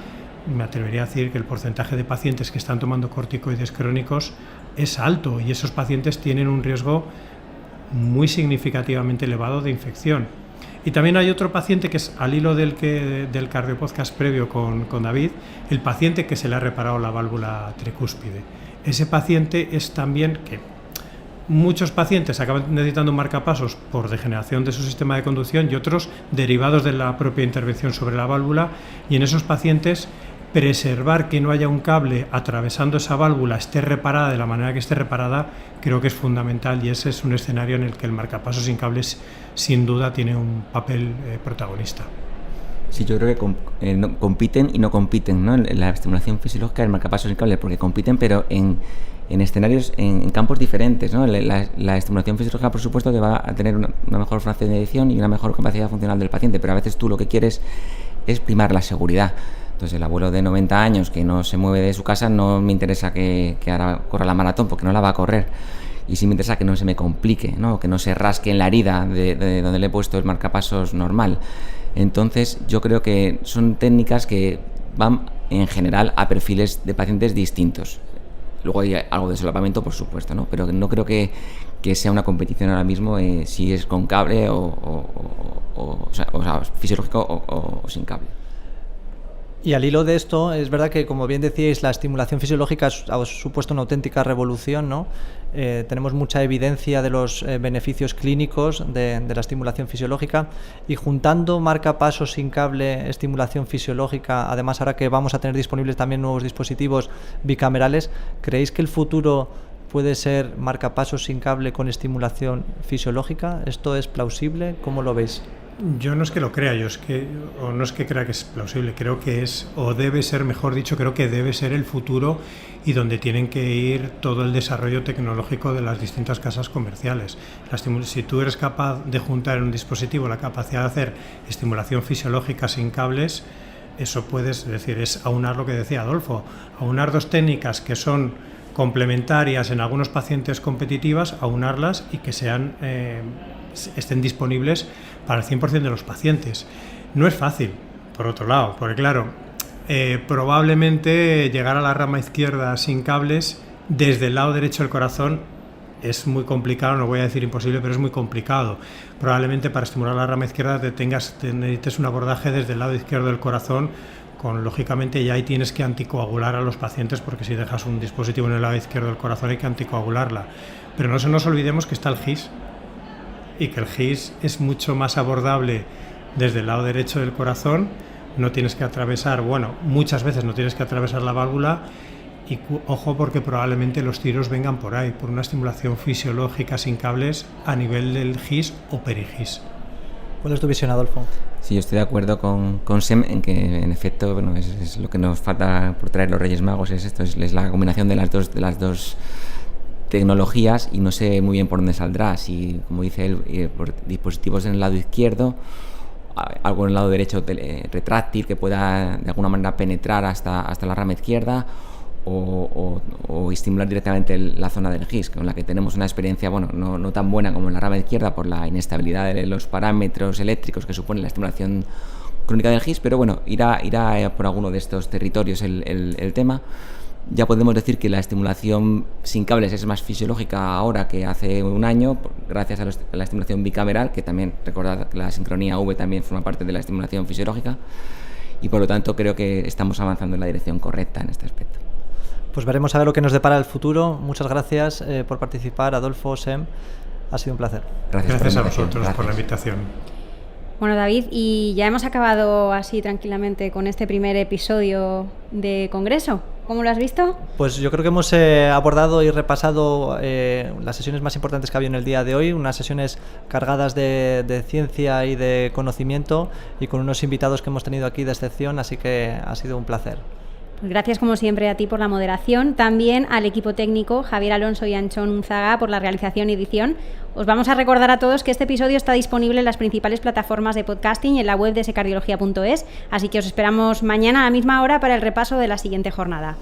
me atrevería a decir que el porcentaje de pacientes que están tomando corticoides crónicos es alto, y esos pacientes tienen un riesgo muy significativamente elevado de infección. Y también hay otro paciente que es, al hilo del cardiopodcast previo con David, el paciente que se le ha reparado la válvula tricúspide. Ese paciente es también que muchos pacientes acaban necesitando un marcapasos por degeneración de su sistema de conducción, y otros derivados de la propia intervención sobre la válvula, y en esos pacientes preservar que no haya un cable atravesando esa válvula, esté reparada de la manera que esté reparada, creo que es fundamental, y ese es un escenario en el que el marcapasos sin cables sin duda tiene un papel protagonista. Sí, yo creo que compiten y no compiten, ¿no? La estimulación fisiológica y el marcapasos sin cable, porque compiten, pero en escenarios, en campos diferentes, ¿no? La estimulación fisiológica, por supuesto, que va a tener una mejor fracción de edición y una mejor capacidad funcional del paciente, pero a veces tú lo que quieres es primar la seguridad. Entonces, el abuelo de 90 años que no se mueve de su casa, no me interesa que ahora corra la maratón, porque no la va a correr. Y sí me interesa que no se me complique, ¿no? Que no se rasque en la herida de donde le he puesto el marcapasos normal. Entonces, yo creo que son técnicas que van, en general, a perfiles de pacientes distintos. Luego hay algo de solapamiento, por supuesto, ¿no? Pero no creo que sea una competición ahora mismo si es con cable o sea, fisiológico o sin cable. Y al hilo de esto, es verdad que, como bien decíais, la estimulación fisiológica ha supuesto una auténtica revolución, ¿no? Tenemos mucha evidencia de los beneficios clínicos de la estimulación fisiológica, y juntando marcapasos sin cable, estimulación fisiológica, además ahora que vamos a tener disponibles también nuevos dispositivos bicamerales, ¿creéis que el futuro puede ser marcapasos sin cable con estimulación fisiológica? ¿Esto es plausible? ¿Cómo lo veis? Yo no es que lo crea, no es que crea que es plausible, creo que es, o debe ser, mejor dicho, creo que debe ser el futuro y donde tienen que ir todo el desarrollo tecnológico de las distintas casas comerciales. Si tú eres capaz de juntar en un dispositivo la capacidad de hacer estimulación fisiológica sin cables, eso puedes decir, es aunar lo que decía Adolfo, aunar dos técnicas que son complementarias en algunos pacientes competitivas, aunarlas y que estén disponibles para el 100% de los pacientes. No es fácil, por otro lado, porque claro, probablemente llegar a la rama izquierda sin cables desde el lado derecho del corazón es muy complicado, no voy a decir imposible, pero es muy complicado. Probablemente para estimular la rama izquierda necesites un abordaje desde el lado izquierdo del corazón, lógicamente ya ahí tienes que anticoagular a los pacientes, porque si dejas un dispositivo en el lado izquierdo del corazón hay que anticoagularla. Pero no se nos olvidemos que está el GIS, y que el GIS es mucho más abordable desde el lado derecho del corazón. No tienes que atravesar, muchas veces no tienes que atravesar la válvula, y ojo, porque probablemente los tiros vengan por ahí, por una estimulación fisiológica sin cables a nivel del GIS o perigis. ¿Cuál es tu visión, Adolfo? Sí, yo estoy de acuerdo con Sem en que, en efecto, es lo que nos falta por traer los Reyes Magos, es la combinación de las dos tecnologías, y no sé muy bien por dónde saldrá, si, como dice él, por dispositivos en el lado izquierdo, algo en el lado derecho retráctil que pueda de alguna manera penetrar hasta la rama izquierda, o estimular directamente la zona del GIS, con la que tenemos una experiencia no tan buena como en la rama izquierda por la inestabilidad de los parámetros eléctricos que supone la estimulación crónica del GIS, pero irá por alguno de estos territorios el tema. Ya podemos decir que la estimulación sin cables es más fisiológica ahora que hace un año, gracias a la estimulación bicameral, que también, recordad que la sincronía V también forma parte de la estimulación fisiológica, y por lo tanto creo que estamos avanzando en la dirección correcta en este aspecto. Pues veremos a ver lo que nos depara el futuro. Muchas gracias por participar, Adolfo, Sem. Ha sido un placer. Gracias a vosotros por la invitación. Bueno, David, y ya hemos acabado así tranquilamente con este primer episodio de Congreso. ¿Cómo lo has visto? Pues yo creo que hemos abordado y repasado las sesiones más importantes que había en el día de hoy, unas sesiones cargadas de ciencia y de conocimiento, y con unos invitados que hemos tenido aquí de excepción, así que ha sido un placer. Pues gracias como siempre a ti por la moderación, también al equipo técnico Javier Alonso y Anchón Unzaga por la realización y edición. Os vamos a recordar a todos que este episodio está disponible en las principales plataformas de podcasting y en la web de secardiología.es, así que os esperamos mañana a la misma hora para el repaso de la siguiente jornada.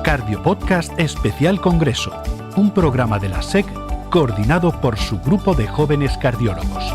Cardiopodcast Especial Congreso, un programa de la SEC coordinado por su grupo de jóvenes cardiólogos.